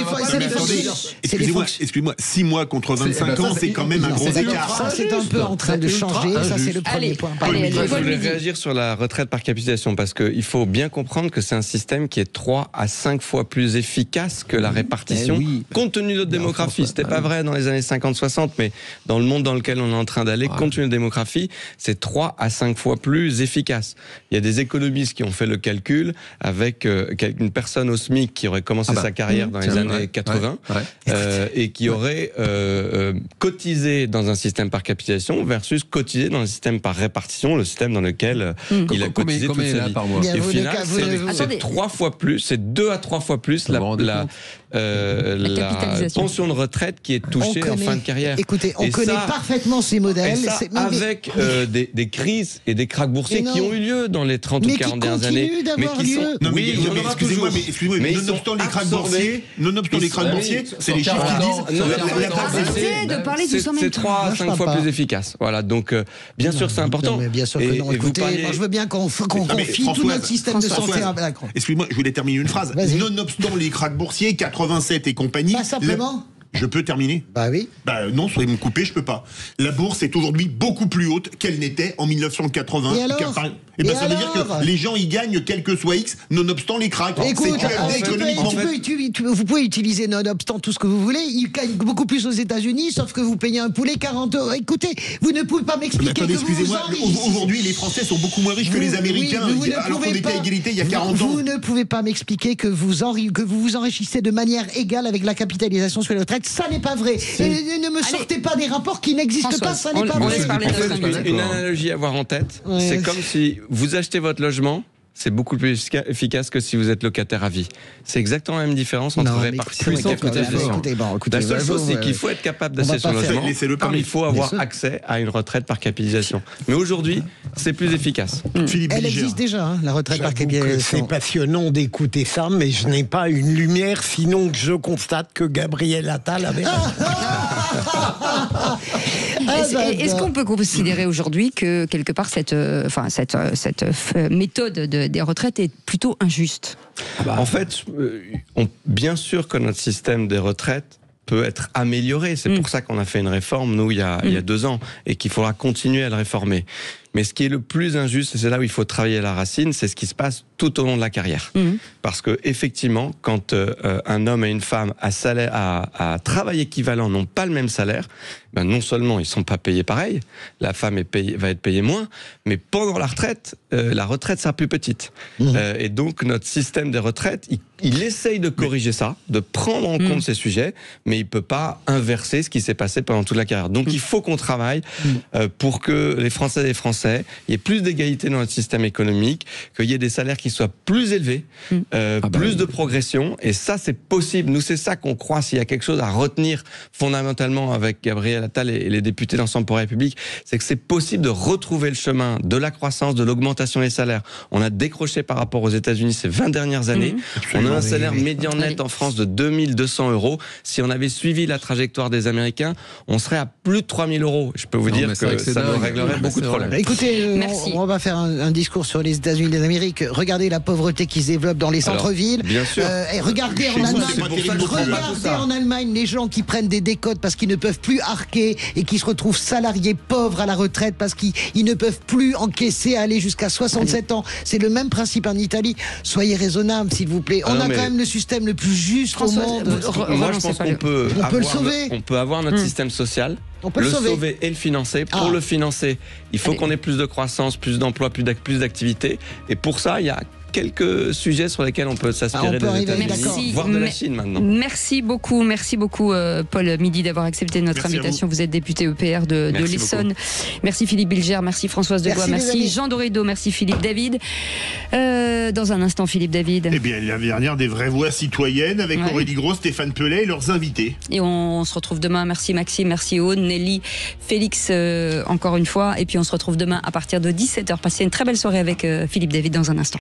excusez-moi, 6 mois contre 25 ans, c'est quand même un gros écart. Ça, c'est un peu en train de changer. Ça, c'est le premier point. Je voulais réagir sur la retraite par capitalisation parce qu'il faut bien comprendre que c'est un système qui est 3 à 5 fois plus efficace que la répartition, compte tenu de notre démographie. C'était pas vrai dans les années 50-60, mais dans le monde dans lequel on est en train d'aller, compte tenu de la démographie, c'est 3 à 5 fois plus efficace. Il y a des économistes qui ont fait le calcul avec une personne au SMIC qui aurait commencé sa carrière dans les années 80 et qui aurait cotisé dans un système par capitalisation versus cotisé dans un système par répartition, le système dans lequel il a cotisé toute sa vie. Et au final, c'est 3 fois plus, c'est 2 à 3 fois plus la pension de retraite qui est touchée en fin de carrière. Écoutez, on connaît parfaitement ces modèles. Avec des crises et des krachs boursiers qui ont eu lieu dans les 30 ou 40 dernières années. Mais qui sont... excusez-moi, mais nonobstant les krachs boursiers, c'est les chiffres qui disent... C'est 3 à 5 fois plus efficace. Voilà, donc bien sûr c'est important. Bien sûr que non. Écoutez, moi je veux bien qu'on confie tout notre système de santé à Macron. Excusez-moi, je voulais terminer une phrase. Nonobstant les krachs boursiers, 87 et compagnie... Pas simplement. Je peux terminer ? Bah oui. Bah non, soyez me couper, je peux pas. La bourse est aujourd'hui beaucoup plus haute qu'elle n'était en Et 1980. alors ? Ça veut dire que les gens y gagnent quel que soit X, nonobstant les cracks. Écoute, vous pouvez utiliser nonobstant tout ce que vous voulez. Ils gagnent beaucoup plus aux États-Unis, sauf que vous payez un poulet 40 €. Écoutez, vous ne pouvez pas m'expliquer que excusez-moi, aujourd'hui les Français sont beaucoup moins riches que les Américains, alors qu'on était à égalité il y a 40 ans. Vous ne pouvez pas m'expliquer que vous vous enrichissez de manière égale avec la capitalisation sur les retraites. Ça n'est pas vrai. Ne me sortez pas des rapports qui n'existent pas. Ça n'est pas vrai. Une analogie à avoir en tête, c'est comme si vous achetez votre logement, c'est beaucoup plus efficace que si vous êtes locataire à vie. C'est exactement la même différence entre répartition et capitalisation. La seule chose, c'est qu'il faut être capable d'acheter son logement, comme il faut avoir accès à une retraite par capitalisation. Mais aujourd'hui, c'est plus efficace. Elle existe déjà, la retraite par capitalisation. C'est passionnant d'écouter ça, mais je n'ai pas une lumière, sinon que je constate que Gabriel Attal avait... Est-ce qu'on peut considérer aujourd'hui que quelque part cette méthode des retraites est plutôt injuste ? En fait, bien sûr que notre système des retraites peut être amélioré. C'est pour ça qu'on a fait une réforme, nous, il y a 2 ans, et qu'il faudra continuer à le réformer. Mais ce qui est le plus injuste, et c'est là où il faut travailler à la racine, c'est ce qui se passe tout au long de la carrière. Parce que effectivement, quand un homme et une femme à travail équivalent n'ont pas le même salaire, ben non seulement ils ne sont pas payés pareil, la femme va être payée moins, mais pendant la retraite sera plus petite. Et donc notre système des retraites, il essaye de corriger ça, de prendre en compte ces sujets, mais il ne peut pas inverser ce qui s'est passé pendant toute la carrière. Donc il faut qu'on travaille pour que les Français et les Français, il y ait plus d'égalité dans notre système économique, qu'il y ait des salaires qui soient plus élevés, plus de progression, et ça c'est possible. Nous c'est ça qu'on croit. S'il y a quelque chose à retenir fondamentalement avec Gabriel Attal et les députés d'Ensemble pour la République, c'est que c'est possible de retrouver le chemin de la croissance, de l'augmentation des salaires. On a décroché par rapport aux États-Unis ces 20 dernières années. On a un salaire médian net en France de 2200 €. Si on avait suivi la trajectoire des Américains, on serait à plus de 3000 €. Je peux vous dire que ça nous réglerait beaucoup de problèmes. Écoutez, on va faire un discours sur les États-Unis d'Amérique. Regardez la pauvreté qui se développe dans les centres-villes. Bien sûr. Et regardez en Allemagne les gens qui prennent des décotes parce qu'ils ne peuvent plus arquer et qui se retrouvent salariés pauvres à la retraite parce qu'ils ne peuvent plus encaisser, aller jusqu'à 67 ans. C'est le même principe en Italie. Soyez raisonnables, s'il vous plaît. On a quand même le système le plus juste au monde. Moi, je pense qu'on peut le sauver. On peut avoir notre système social On peut le sauver et le financer. Pour le financer, il faut qu'on ait plus de croissance, plus d'emplois, plus d'activité. Et pour ça, il y a quelques sujets sur lesquels on peut s'inspirer des États-Unis, voire de la Chine maintenant. Merci beaucoup, Paul Midi d'avoir accepté notre invitation. Vous êtes député EPR de l'Essonne. Merci Philippe Bilger, merci Françoise Degois, merci Jean Dorido, merci Philippe David. Dans un instant, Philippe David. Eh bien, la dernière des vraies voix citoyennes avec Aurélie Gros, Stéphane Pellet et leurs invités. Et on se retrouve demain. Merci Maxime, merci Aude, Nelly, Félix encore une fois. Et puis on se retrouve demain à partir de 17h. Passez une très belle soirée avec Philippe David dans un instant.